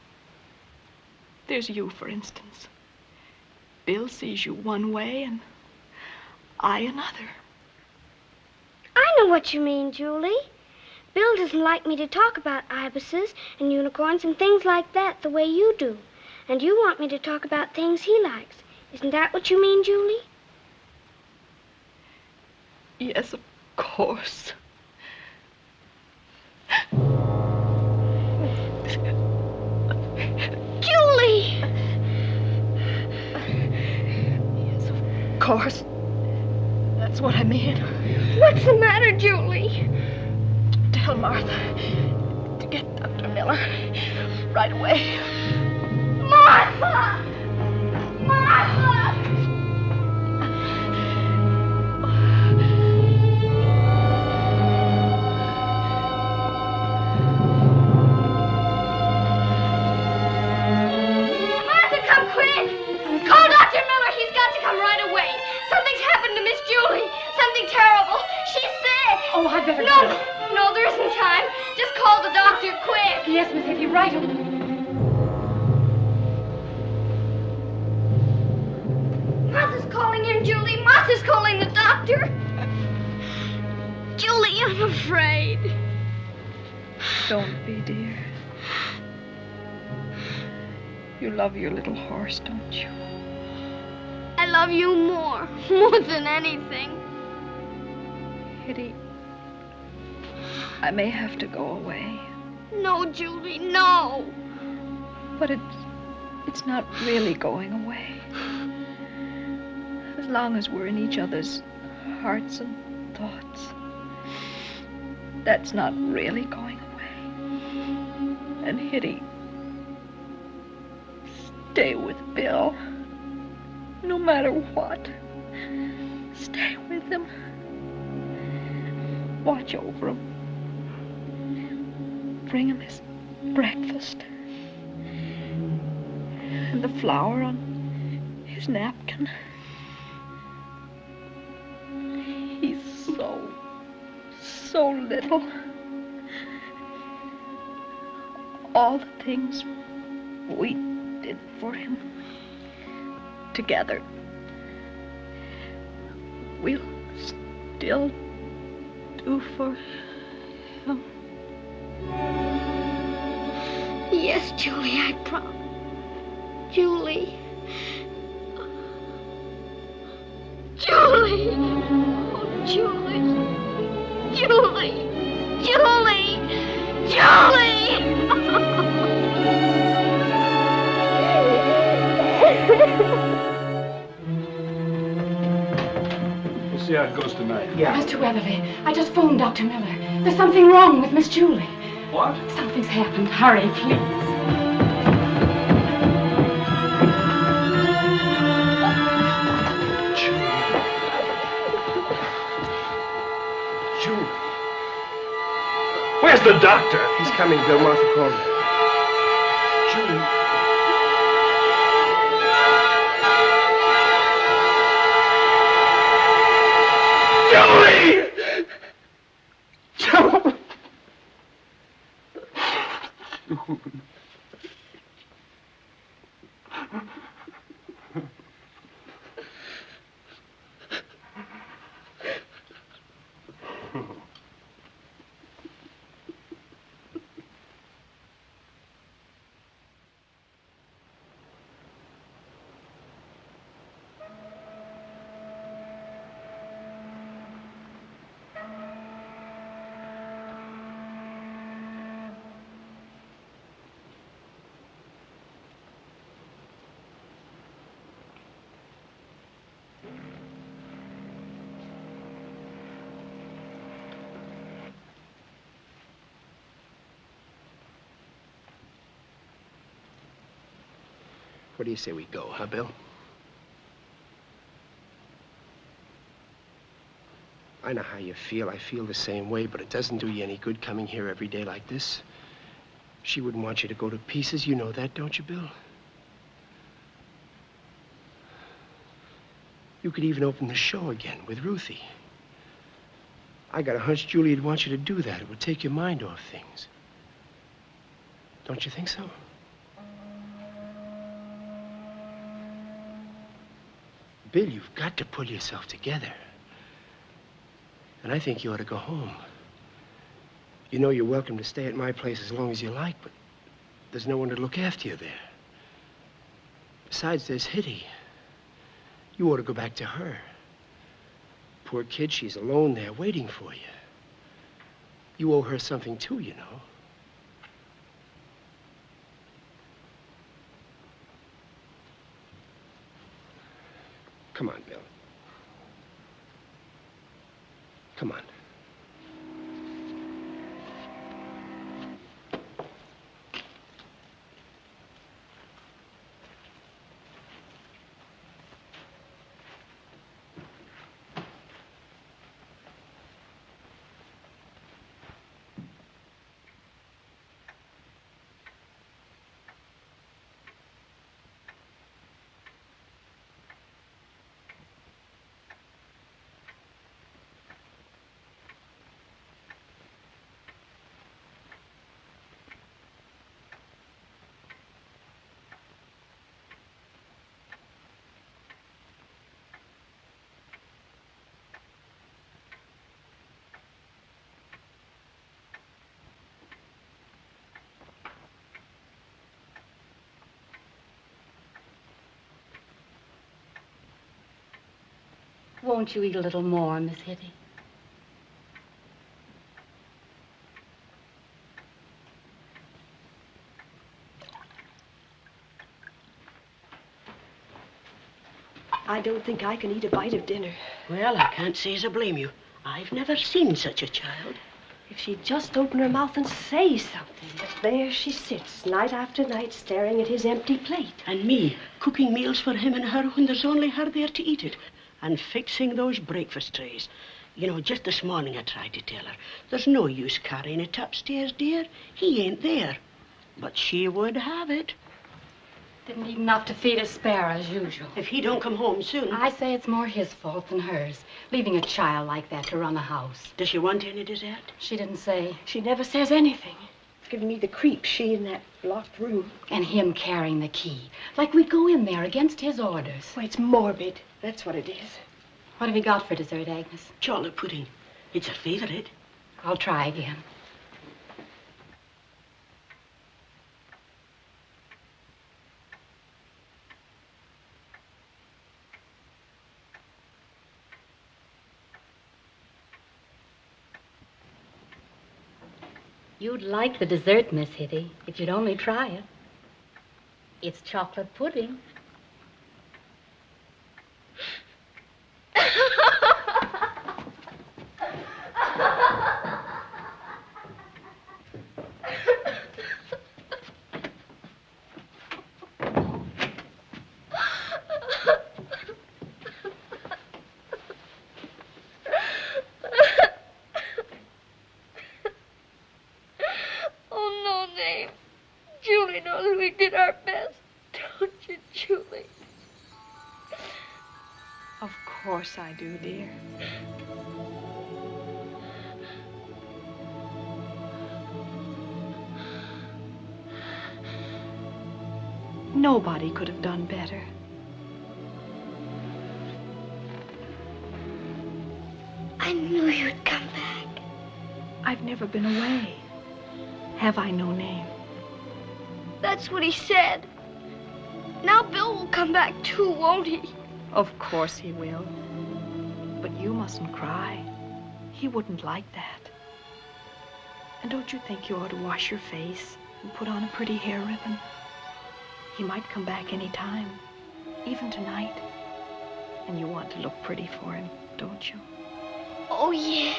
There's you, for instance. Bill sees you one way and I another. I know what you mean, Julie. Bill doesn't like me to talk about ibises and unicorns and things like that the way you do. And you want me to talk about things he likes. Isn't that what you mean, Julie? Yes, of course. Julie! Yes, of course. That's what I mean. What's the matter, Julie? Tell Martha to get Dr. Miller right away. Martha! Martha! Martha, come quick! Call Dr. Miller. He's got to come right away. Something's happened to Miss Julie. Something terrible. She's sick. Oh, I'd better No, no, there isn't time. Just call the doctor, quick. Yes, Miss Hitty, right away. Martha's calling him, Julie. Martha's calling the doctor. Julie, I'm afraid. Don't be, dear. You love your little horse, don't you? I love you more than anything. Hitty, I may have to go away. No, Julie, no. But it's not really going away. As long as we're in each other's hearts and thoughts, that's not really going away. And Hitty, stay with Bill. No matter what. Stay with him. Watch over him. Bring him his breakfast. And the flour on his napkin. He's so little. All the things we did for him together, we'll still do for him. Yes, Julie, I promise. Julie. Julie. Oh, Julie. Julie. Julie. We'll see how it goes tonight. Yeah. Mr. Weatherly, I just phoned Dr. Miller. There's something wrong with Miss Julie. What? Something's happened. Hurry, please. Julie. Where's the doctor? He's coming, Bill. Martha called me. Julie. Julie! Julie! What do you say we go, huh, Bill? I know how you feel. I feel the same way, but it doesn't do you any good coming here every day like this. She wouldn't want you to go to pieces. You know that, don't you, Bill? You could even open the show again with Ruthie. I got a hunch Julie'd want you to do that. It would take your mind off things. Don't you think so? Bill, you've got to pull yourself together. And I think you ought to go home. You know you're welcome to stay at my place as long as you like, but there's no one to look after you there. Besides, there's Hitty. You ought to go back to her. Poor kid, she's alone there waiting for you. You owe her something too, you know. Come on, Bill. Come on. Won't you eat a little more, Miss Hitty? I don't think I can eat a bite of dinner. Well, I can't say as I blame you. I've never seen such a child. If she'd just open her mouth and say something. But there she sits, night after night, staring at his empty plate. And me, cooking meals for him and her when there's only her there to eat it. And fixing those breakfast trays. You know, just this morning I tried to tell her, there's no use carrying it upstairs, dear. He ain't there. But she would have it. Didn't eat enough to feed a sparrow, as usual. If he don't come home soon. I say it's more his fault than hers, leaving a child like that to run a house. Does she want any dessert? She didn't say. She never says anything. It's giving me the creeps, she in that locked room. And him carrying the key, like we'd go in there against his orders. Well, it's morbid. That's what it is. What have you got for dessert, Agnes? Chocolate pudding. It's her favorite. I'll try again. You'd like the dessert, Miss Hitty, if you'd only try it. It's chocolate pudding. Of course I do, dear. Nobody could have done better. I knew you'd come back. I've never been away. Have I no name? That's what he said. Now Bill will come back too, won't he? Of course he will. But you mustn't cry. He wouldn't like that. And don't you think you ought to wash your face and put on a pretty hair ribbon? He might come back any time, even tonight. And you want to look pretty for him, don't you? Oh, yes.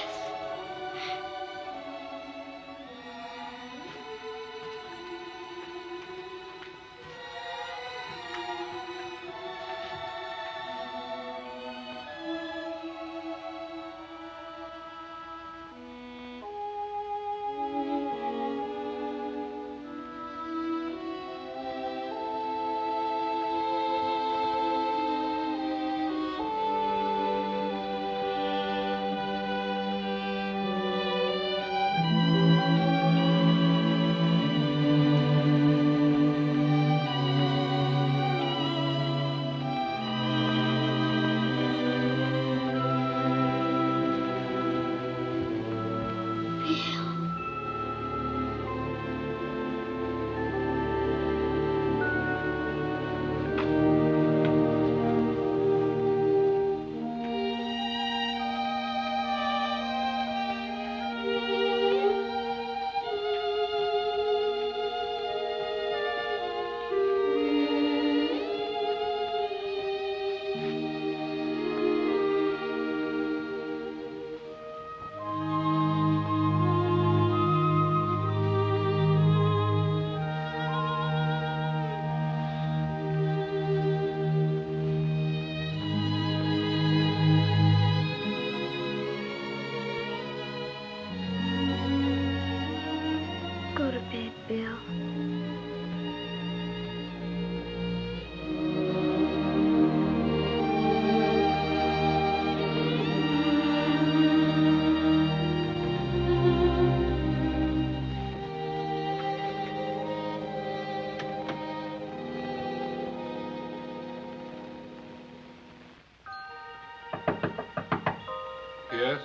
Yes?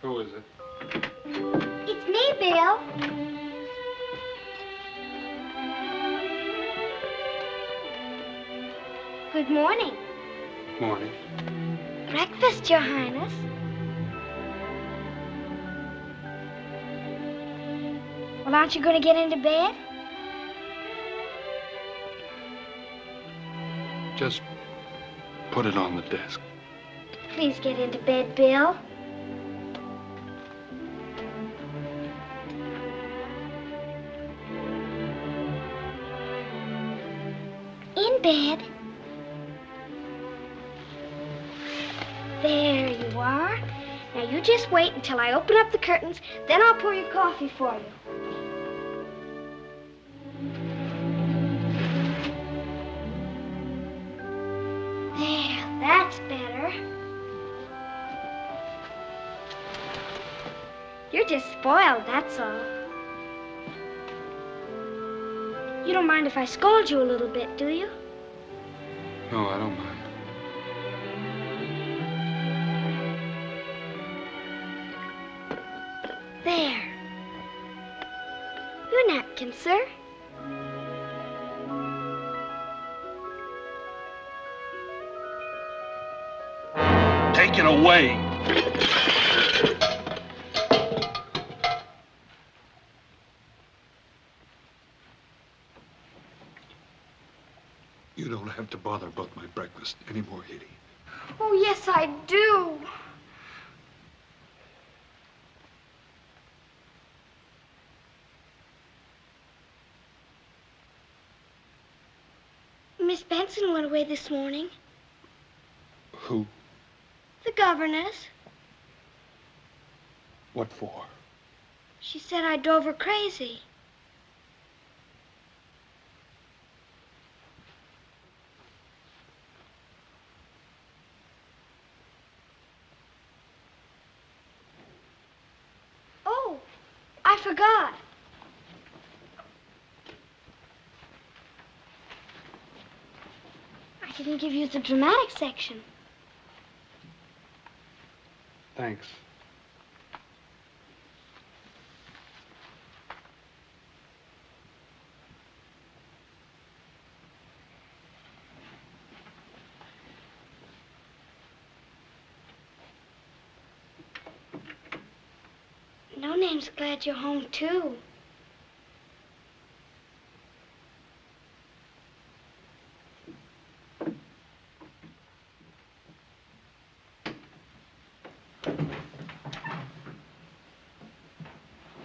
Who is it? It's me, Bill. Good morning. Morning. Breakfast, Your Highness. Well, aren't you going to get into bed? Just put it on the desk. Please get into bed, Bill. In bed. There you are. Now you just wait until I open up the curtains, then I'll pour your coffee for you. You're just spoiled, that's all. You don't mind if I scold you a little bit, do you? No, I don't mind. There. Your napkin, sir. Take it away. You don't have to bother about my breakfast anymore, Hitty. Oh, yes, I do. Miss Benson went away this morning. Who? The governess. What for? She said I drove her crazy. Oh, I forgot. I didn't give you the dramatic section. Thanks. No Name's glad you're home, too.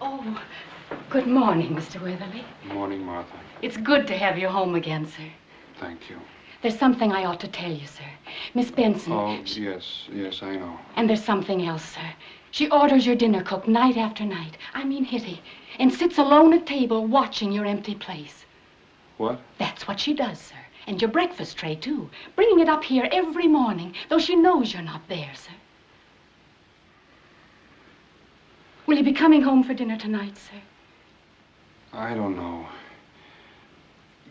Oh, good morning, Mr. Weatherly. Morning, Martha. It's good to have you home again, sir. Thank you. There's something I ought to tell you, sir. Miss Benson. Oh, yes, I know. And there's something else, sir. She orders your dinner cooked night after night. I mean Hitty. And sits alone at table watching your empty place. What? That's what she does, sir. And your breakfast tray, too. Bringing it up here every morning, though she knows you're not there, sir. Will you be coming home for dinner tonight, sir? I don't know.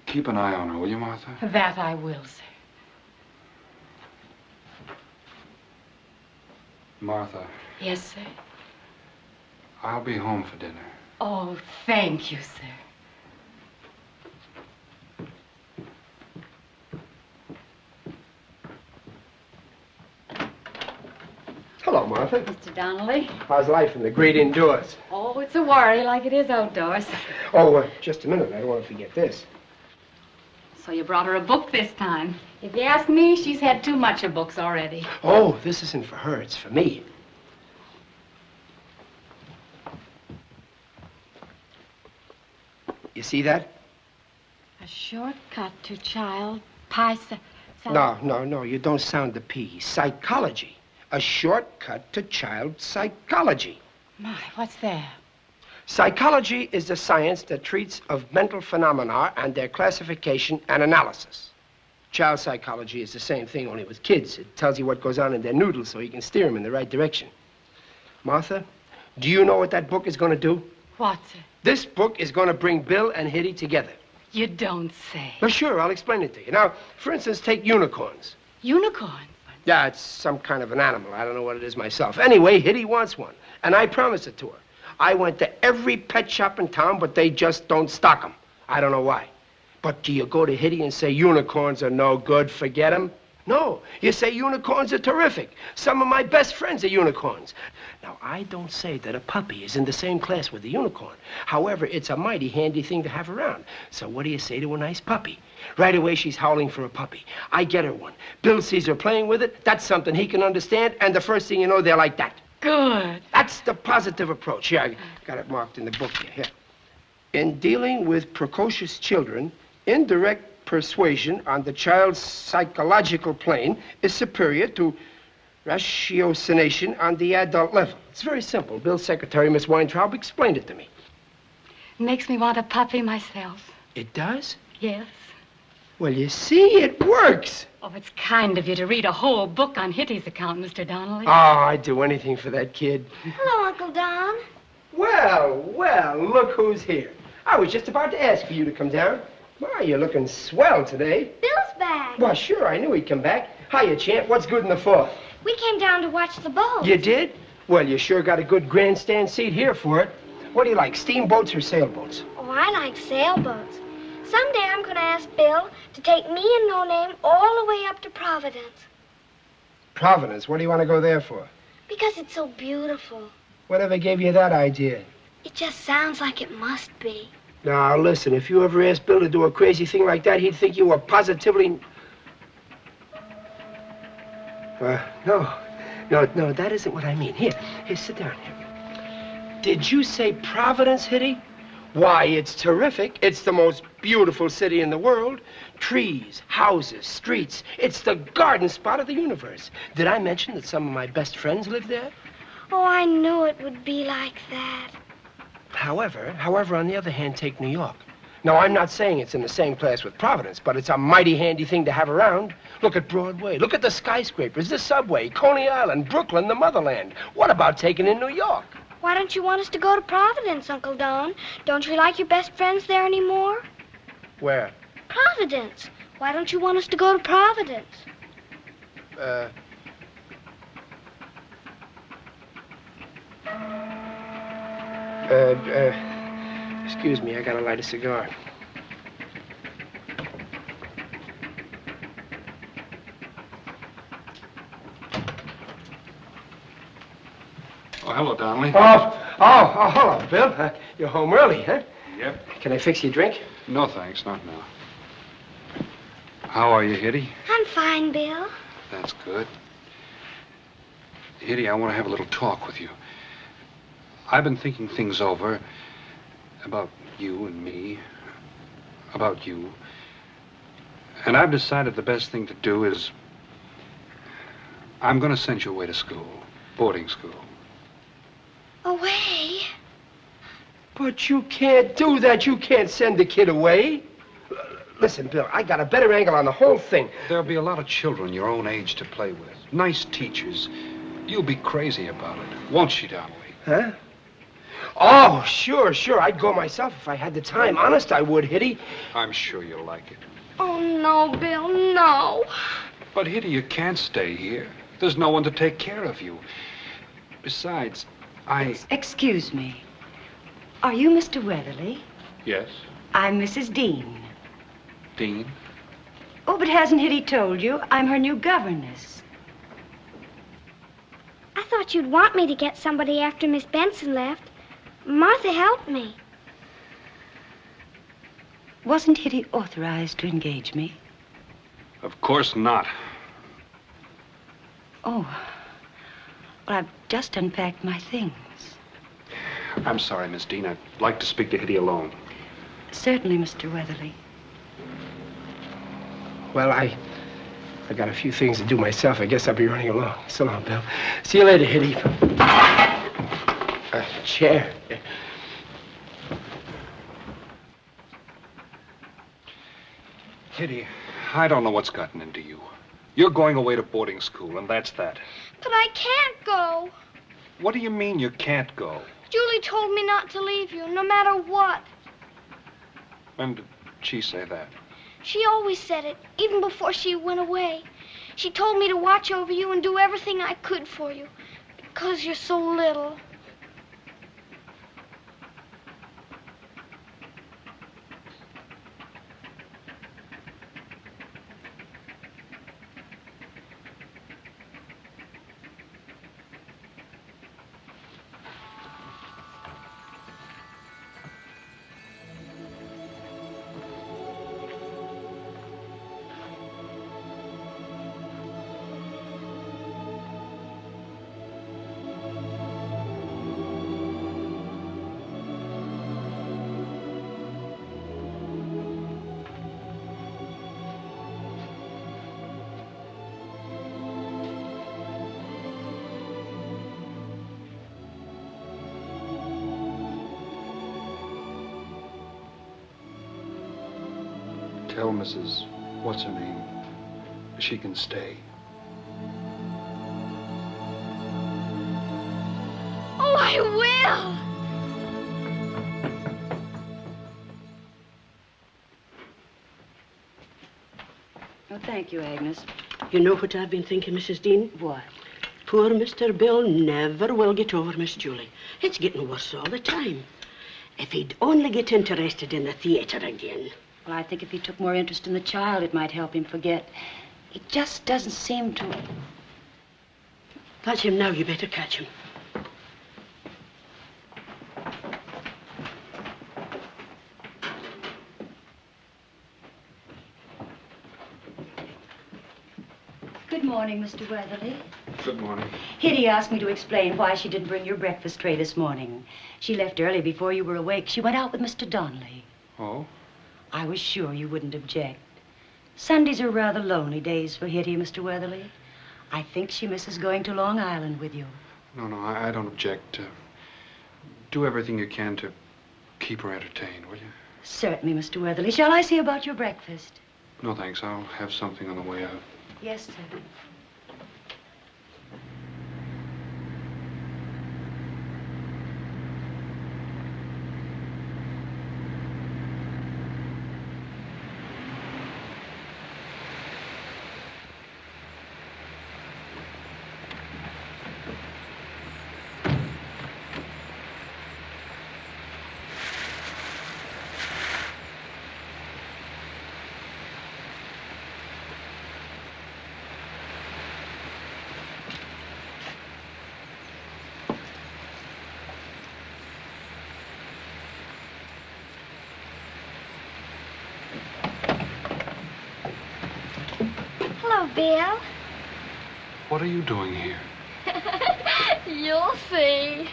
Keep an eye on her, will you, Martha? That I will, sir. Martha. Yes, sir? I'll be home for dinner. Oh, thank you, sir. Hello, Martha. Mr. Donnelly. How's life in the great indoors? Oh, it's a worry like it is outdoors. Oh, just a minute. I don't want to forget this. So you brought her a book this time. If you ask me, she's had too much of books already. Oh, this isn't for her. It's for me. You see that? A shortcut to child pie. No. You don't sound the P. Psychology. A shortcut to child psychology. My, what's that? Psychology is the science that treats of mental phenomena and their classification and analysis. Child psychology is the same thing, only with kids. It tells you what goes on in their noodles so you can steer them in the right direction. Martha, do you know what that book is going to do? What's it? This book is going to bring Bill and Hitty together. You don't say. Well, sure, I'll explain it to you. Now, for instance, take unicorns. Unicorn? Yeah, it's some kind of an animal. I don't know what it is myself. Anyway, Hitty wants one, and I promised it to her. I went to every pet shop in town, but they just don't stock them. I don't know why. But do you go to Hitty and say unicorns are no good, forget them? No, you say unicorns are terrific. Some of my best friends are unicorns. Now, I don't say that a puppy is in the same class with a unicorn. However, it's a mighty handy thing to have around. So what do you say to a nice puppy? Right away, she's howling for a puppy. I get her one. Bill sees her playing with it. That's something he can understand, and the first thing you know, they're like that. Good. That's the positive approach. Here, I got it marked in the book here. In dealing with precocious children, indirect persuasion on the child's psychological plane is superior to ratiocination on the adult level. It's very simple. Bill's secretary, Miss Weintraub, explained it to me. Makes me want a puppy myself. It does? Yes. Well, you see, it works. Oh, it's kind of you to read a whole book on Hitty's account, Mr. Donnelly. Oh, I'd do anything for that kid. Hello, Uncle Don. Well, look who's here. I was just about to ask for you to come down. My, you're looking swell today. Bill's back. Well, sure, I knew he'd come back. Hiya, champ. What's good in the fourth? We came down to watch the boat. You did? Well, you sure got a good grandstand seat here for it. What do you like, steamboats or sailboats? Oh, I like sailboats. Someday I'm going to ask Bill to take me and No Name all the way up to Providence. Providence? What do you want to go there for? Because it's so beautiful. Whatever gave you that idea? It just sounds like it must be. Now, listen, if you ever asked Bill to do a crazy thing like that, he'd think you were positively... No, that isn't what I mean. Here, sit down here. Did you say Providence, Hitty? Why, it's terrific. It's the most beautiful city in the world. Trees, houses, streets. It's the garden spot of the universe. Did I mention that some of my best friends live there? Oh, I knew it would be like that. However, on the other hand, take New York. Now, I'm not saying it's in the same class with Providence, but it's a mighty handy thing to have around. Look at Broadway. Look at the skyscrapers, the subway, Coney Island, Brooklyn, the motherland. What about taking in New York? Why don't you want us to go to Providence, Uncle Don? Don't you like your best friends there anymore? Where? Providence. Why don't you want us to go to Providence? Excuse me, I gotta light a cigar. Oh, hello, Donnelly. Oh, hello, Bill. You're home early, huh? Yep. Can I fix you a drink? No, thanks, not now. How are you, Hitty? I'm fine, Bill. That's good. Hitty, I want to have a little talk with you. I've been thinking things over about you and me, about you. And I've decided the best thing to do is I'm going to send you away to school, boarding school. Away? But you can't do that. You can't send the kid away. Listen, Bill, I got a better angle on the whole thing. There'll be a lot of children your own age to play with. Nice teachers. You'll be crazy about it, won't you, Donnelly? Huh? Oh, sure. I'd go myself if I had the time. Honest, I would, Hitty. I'm sure you'll like it. Oh, no, Bill, no. But, Hitty, you can't stay here. There's no one to take care of you. Besides, Excuse me. Are you Mr. Weatherly? Yes? I'm Mrs. Dean. Dean? Oh, but hasn't Hitty told you? I'm her new governess. I thought you'd want me to get somebody after Miss Benson left. Martha helped me. Wasn't Hitty authorized to engage me? Of course not. Oh. Well, I've just unpacked my things. I'm sorry, Miss Dean. I'd like to speak to Hitty alone. Certainly, Mr. Weatherly. Well, I got a few things to do myself. I guess I'll be running along. So long, Bill. See you later, Hitty. Chair. Hitty, I don't know what's gotten into you. You're going away to boarding school, and that's that. But I can't go. What do you mean you can't go? Julie told me not to leave you, no matter what. When did she say that? She always said it, even before she went away. She told me to watch over you and do everything I could for you, because you're so little. Tell Mrs. What's-her-name she can stay. Oh, I will! Oh, thank you, Agnes. You know what I've been thinking, Mrs. Dean? What? Poor Mr. Bill never will get over Miss Julie. It's getting worse all the time. If he'd only get interested in the theater again. Well, I think if he took more interest in the child, it might help him forget. He just doesn't seem to... That's him now. You better catch him. Good morning, Mr. Weatherly. Good morning. Hitty asked me to explain why she didn't bring your breakfast tray this morning. She left early before you were awake. She went out with Mr. Donnelly. Oh? I was sure you wouldn't object. Sundays are rather lonely days for Hitty, Mr. Weatherly. I think she misses going to Long Island with you. No, I don't object. Do everything you can to keep her entertained, will you? Certainly, Mr. Weatherly. Shall I see about your breakfast? No, thanks. I'll have something on the way out. Yes, sir. Hello, Bill. What are you doing here? You'll see.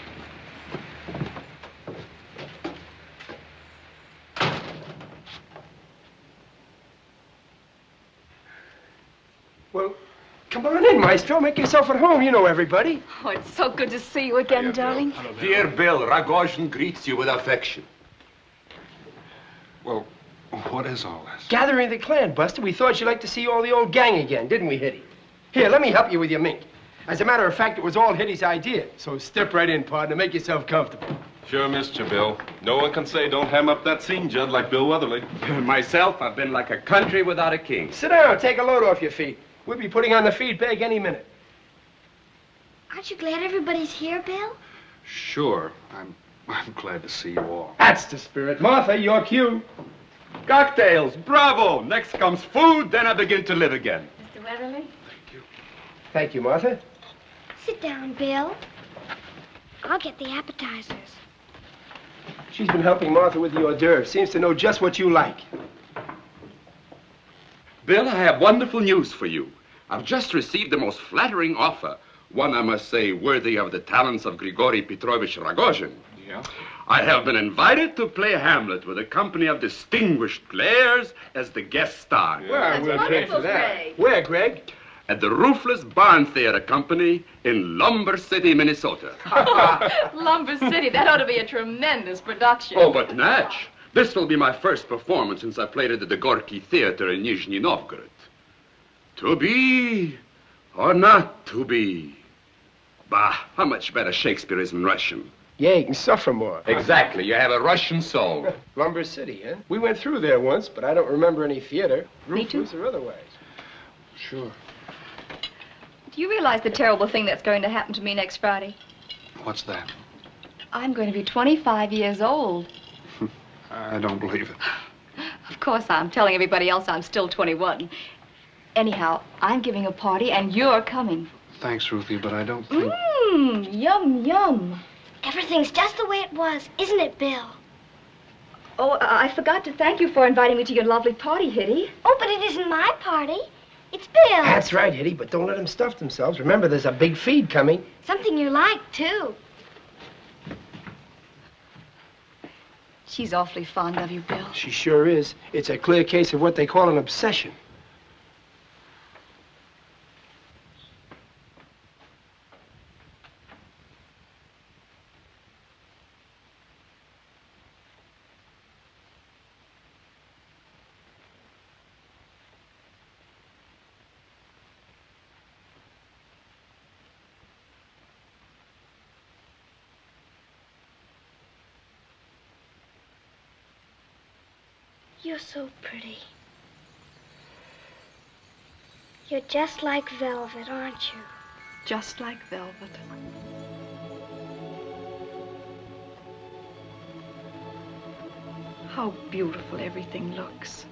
Well, come on in, Maestro. Make yourself at home. You know everybody. Oh, it's so good to see you again, darling. Dear Bill, Ragozhin greets you with affection. Well, what is all this? Gathering the clan, Buster. We thought you'd like to see all the old gang again, didn't we, Hitty? Here, let me help you with your mink. As a matter of fact, it was all Hitty's idea. So step right in, partner. Make yourself comfortable. Sure, Mr. Bill. No one can say don't ham up that scene, Judd, like Bill Weatherly. Myself, I've been like a country without a king. Sit down. Take a load off your feet. We'll be putting on the feed bag any minute. Aren't you glad everybody's here, Bill? Sure. I'm glad to see you all. That's the spirit. Martha, your cue. Cocktails, bravo! Next comes food, then I begin to live again. Mr. Weatherly? Thank you, Martha. Sit down, Bill. I'll get the appetizers. She's been helping Martha with the hors d'oeuvres. Seems to know just what you like. Bill, I have wonderful news for you. I've just received the most flattering offer. One, I must say, worthy of the talents of Grigory Petrovich Rogozhin. Yeah? I have been invited to play Hamlet with a company of distinguished players as the guest star. Well, we'll pay for that. Where, Greg? At the Roofless Barn Theater Company in Lumber City, Minnesota. Lumber City, that ought to be a tremendous production. Oh, but Natch, this will be my first performance since I played at the Gorky Theater in Nizhny Novgorod. To be or not to be? Bah, how much better Shakespeare is in Russian. Yeah, you can suffer more. Exactly, you have a Russian soul. Lumber City, huh? We went through there once, but I don't remember any theater. Me too. Roofless or otherwise. Sure. Do you realize the terrible thing that's going to happen to me next Friday? What's that? I'm going to be 25 years old. I don't believe it. Of course, I'm telling everybody else I'm still 21. Anyhow, I'm giving a party and you're coming. Thanks, Ruthie, but I don't think... Yum, yum. Everything's just the way it was, isn't it, Bill? Oh, I forgot to thank you for inviting me to your lovely party, Hitty. Oh, but it isn't my party. It's Bill's. That's right, Hitty, but don't let them stuff themselves. Remember, there's a big feed coming. Something you like, too. She's awfully fond of you, Bill. She sure is. It's a clear case of what they call an obsession. You're so pretty. You're just like velvet, aren't you? Just like velvet. How beautiful everything looks.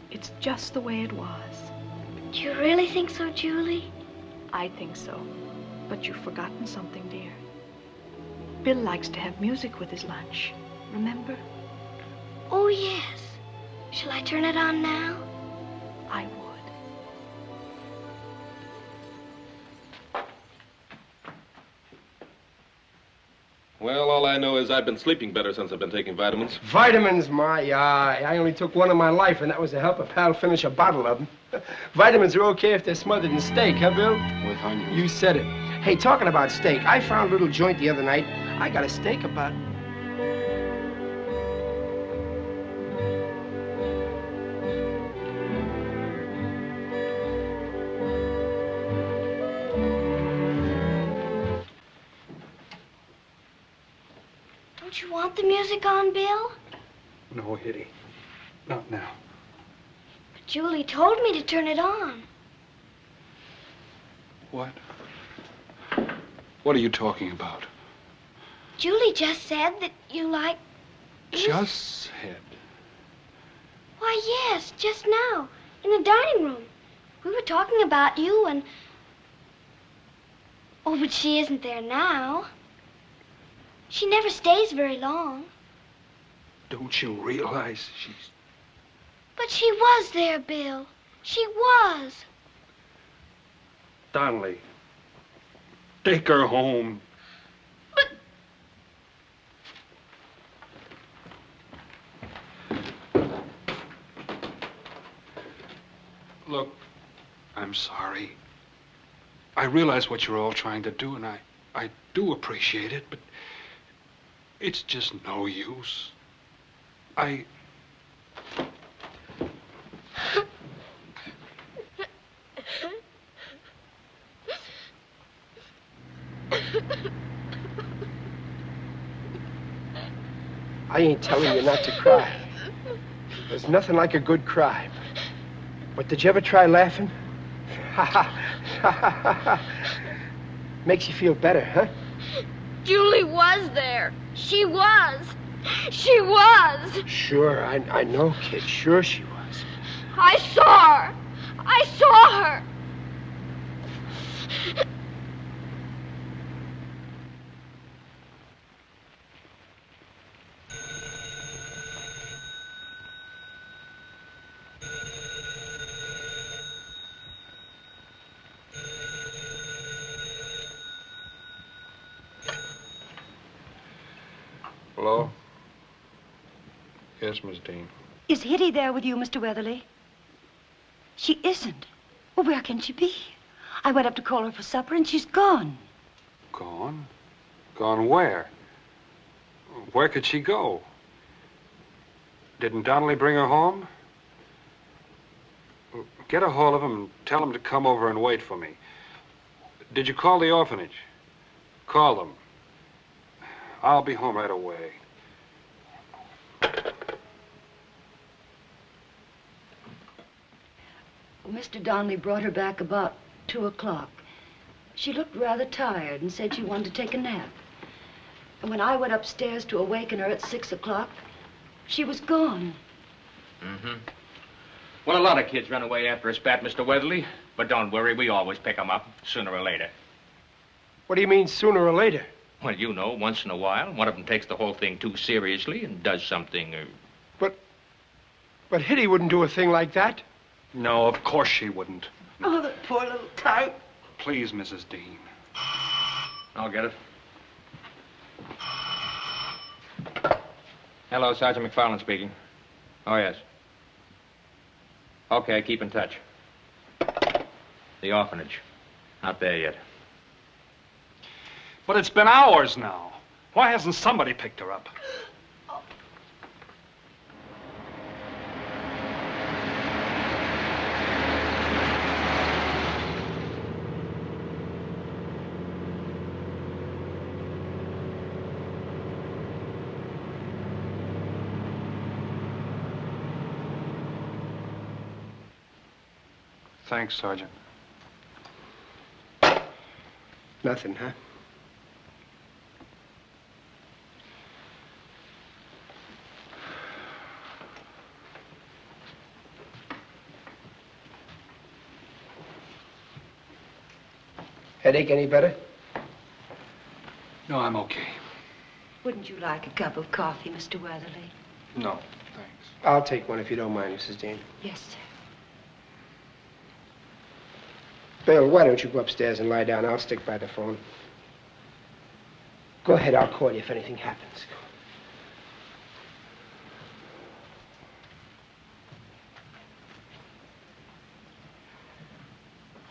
It's just the way it was. Do you really think so, Julie? I think so. But you've forgotten something, dear. Bill likes to have music with his lunch. Remember? Oh, yes. Shall I turn it on now? I would. Well, all I know is I've been sleeping better since I've been taking vitamins. Vitamins, I only took one in my life, and that was to help a pal finish a bottle of them. Vitamins are okay if they're smothered in steak, huh, Bill? With onions. You said it. Hey, talking about steak, I found a little joint the other night. I got a steak about... Don't you want the music on, Bill? No, Hitty. Not now. But Julie told me to turn it on. What? What are you talking about? Julie just said that you like... Just said. Why, yes, just now, in the dining room. We were talking about you and... Oh, but she isn't there now. She never stays very long. Don't you realize she's... But she was there, Bill. She was. Donnelly, take her home. Look, I'm sorry. I realize what you're all trying to do, and I do appreciate it, but it's just no use. I ain't telling you not to cry. There's nothing like a good cry. But did you ever try laughing? Makes you feel better, huh? Julie was there. She was. She was. Sure, I know, kid. Sure she was. I saw her. I saw her. Hello? Yes, Miss Dean. Is Hitty there with you, Mr. Weatherly? She isn't. Well, where can she be? I went up to call her for supper, and she's gone. Gone? Gone where? Where could she go? Didn't Donnelly bring her home? Get a hold of him and tell him to come over and wait for me. Did you call the orphanage? Call them. I'll be home right away. Mr. Donnelly brought her back about 2 o'clock. She looked rather tired and said she wanted to take a nap. And when I went upstairs to awaken her at 6 o'clock, she was gone. Mm-hmm. Well, a lot of kids run away after a spat, Mr. Weatherly. But don't worry, we always pick them up, sooner or later. What do you mean, sooner or later? Well, you know, once in a while, one of them takes the whole thing too seriously and does something, But Hitty wouldn't do a thing like that. No, of course she wouldn't. Oh, that poor little tyke. Please, Mrs. Dean. I'll get it. Hello, Sergeant McFarland speaking. Oh, yes. Okay, keep in touch. The orphanage. Not there yet. But it's been hours now. Why hasn't somebody picked her up? Thanks, Sergeant. Nothing, huh? Headache any better? No, I'm okay. Wouldn't you like a cup of coffee, Mr. Weatherly? No, thanks. I'll take one if you don't mind, Mrs. Dean. Yes, sir. Bill, why don't you go upstairs and lie down? I'll stick by the phone. Go ahead, I'll call you if anything happens.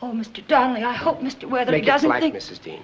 Oh, Mr. Donnelly, I hope Mr. Weatherly Make it doesn't black, think... Mrs. Dean.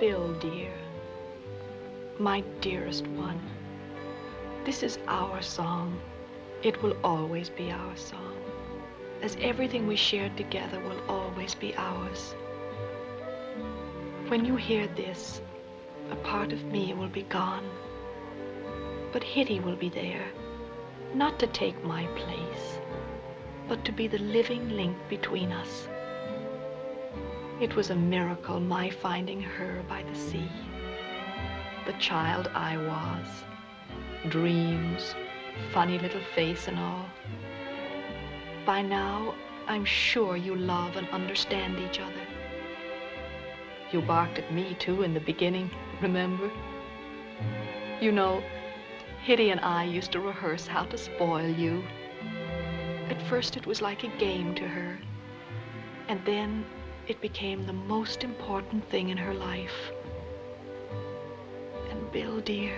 Bill, dear, my dearest one, this is our song. It will always be our song, as everything we shared together will always be ours. When you hear this, a part of me will be gone, but Hitty will be there, not to take my place, but to be the living link between us. It was a miracle, my finding her by the sea. The child I was, dreams, funny little face and all. By now, I'm sure you love and understand each other. You barked at me, too, in the beginning, remember? You know, Hitty and I used to rehearse how to spoil you. At first, it was like a game to her, and then it became the most important thing in her life. And Bill, dear,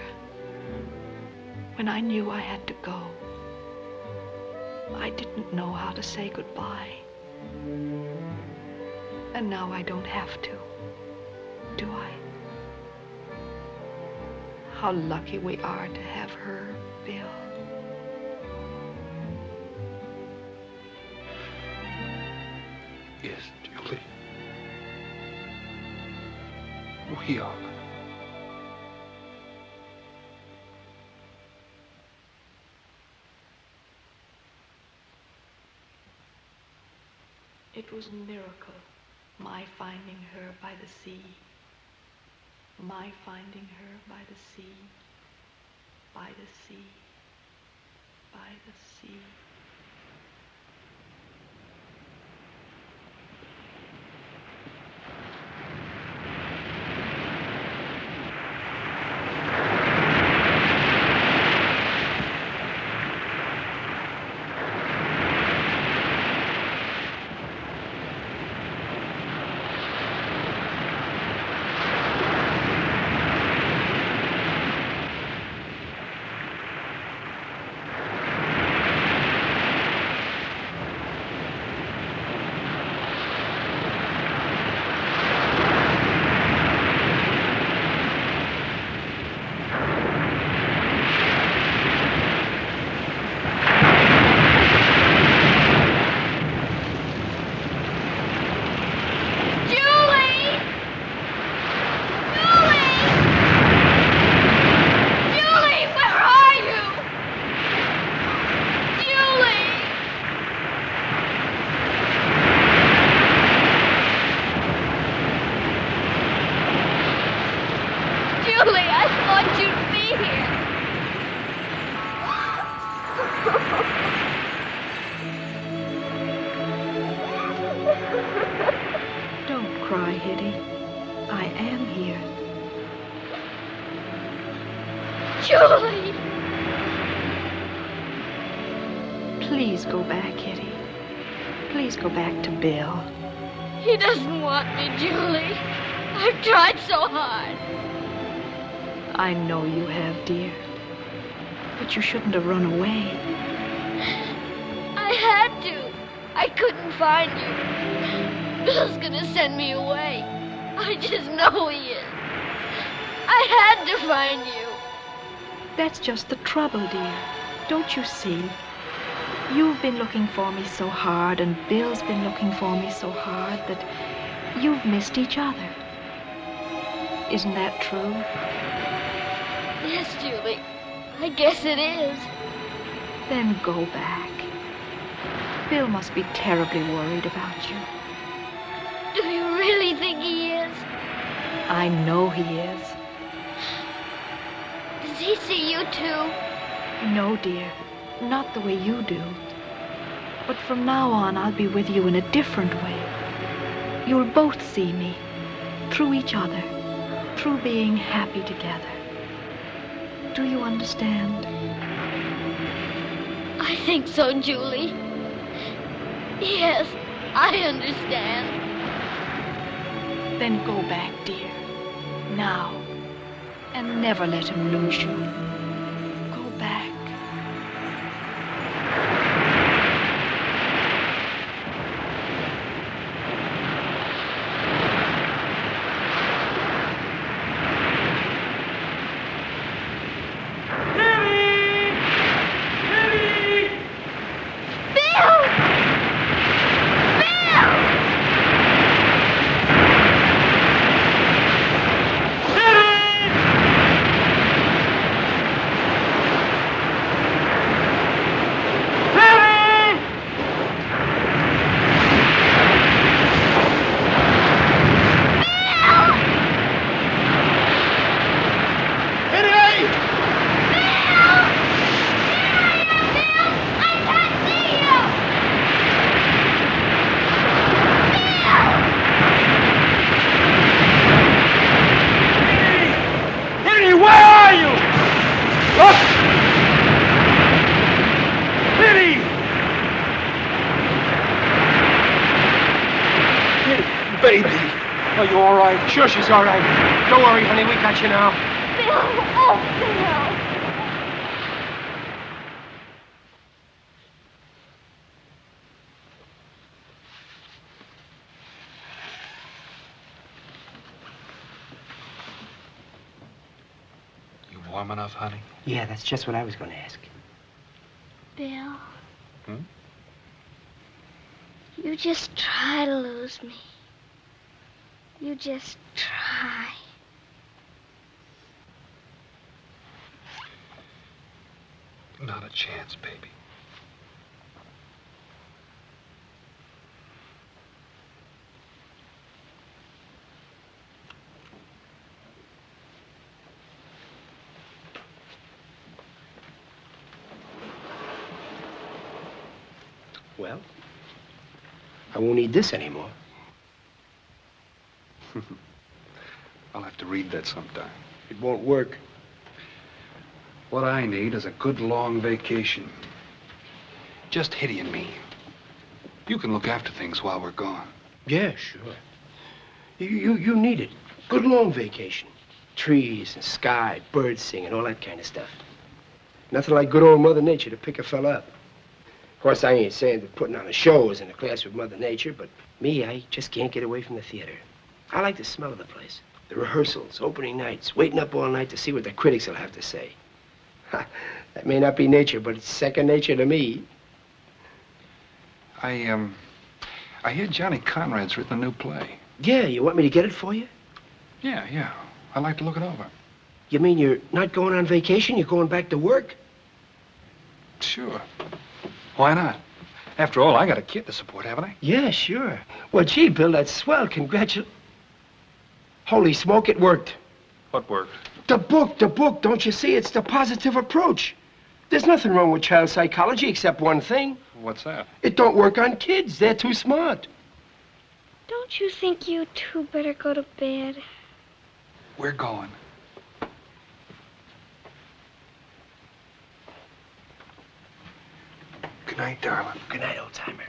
when I knew I had to go, I didn't know how to say goodbye. And now I don't have to, do I? How lucky we are to have her, Bill. Yes, Julie. We are. It was a miracle, my finding her by the sea. My finding her by the sea, by the sea, by the sea. Julie! Please go back, Hitty. Please go back to Bill. He doesn't want me, Julie. I've tried so hard. I know you have, dear. But you shouldn't have run away. I had to. I couldn't find you. Bill's gonna send me away. I just know he is. I had to find you. That's just the trouble, dear. Don't you see? You've been looking for me so hard, and Bill's been looking for me so hard that you've missed each other. Isn't that true? Yes, Julie. I guess it is. Then go back. Bill must be terribly worried about you. Do you really think he is? I know he is. Does he see you too? No, dear. Not the way you do. But from now on, I'll be with you in a different way. You'll both see me. Through each other. Through being happy together. Do you understand? I think so, Julie. Yes, I understand. Then go back, dear. Now. And never let him lose you. Go back. Sure, she's all right. Don't worry, honey. We got you now. Bill! Oh, Bill! You warm enough, honey? Yeah, that's just what I was going to ask. Bill. Hmm? You just try to lose me. You just try. Not a chance, baby. Well, I won't need this anymore. I'll have to read that sometime. It won't work. What I need is a good long vacation. Just Hitty and me. You can look after things while we're gone. Yeah, sure. You need it. Good long vacation. Trees and sky, birds singing, all that kind of stuff. Nothing like good old Mother Nature to pick a fella up. Of course, I ain't saying that putting on a show is in a class with Mother Nature, but me, I just can't get away from the theater. I like the smell of the place. The rehearsals, opening nights, waiting up all night to see what the critics will have to say. Ha, that may not be nature, but it's second nature to me. I hear Johnny Conrad's written a new play. Yeah, you want me to get it for you? Yeah. I'd like to look it over. You mean you're not going on vacation? You're going back to work? Sure. Why not? After all, I got a kid to support, haven't I? Yeah, sure. Well, gee, Bill, that's swell. Holy smoke, it worked. What worked? The book. Don't you see? It's the positive approach. There's nothing wrong with child psychology except one thing. What's that? It don't work on kids. They're too smart. Don't you think you two better go to bed? We're going. Good night, darling. Good night, old timer.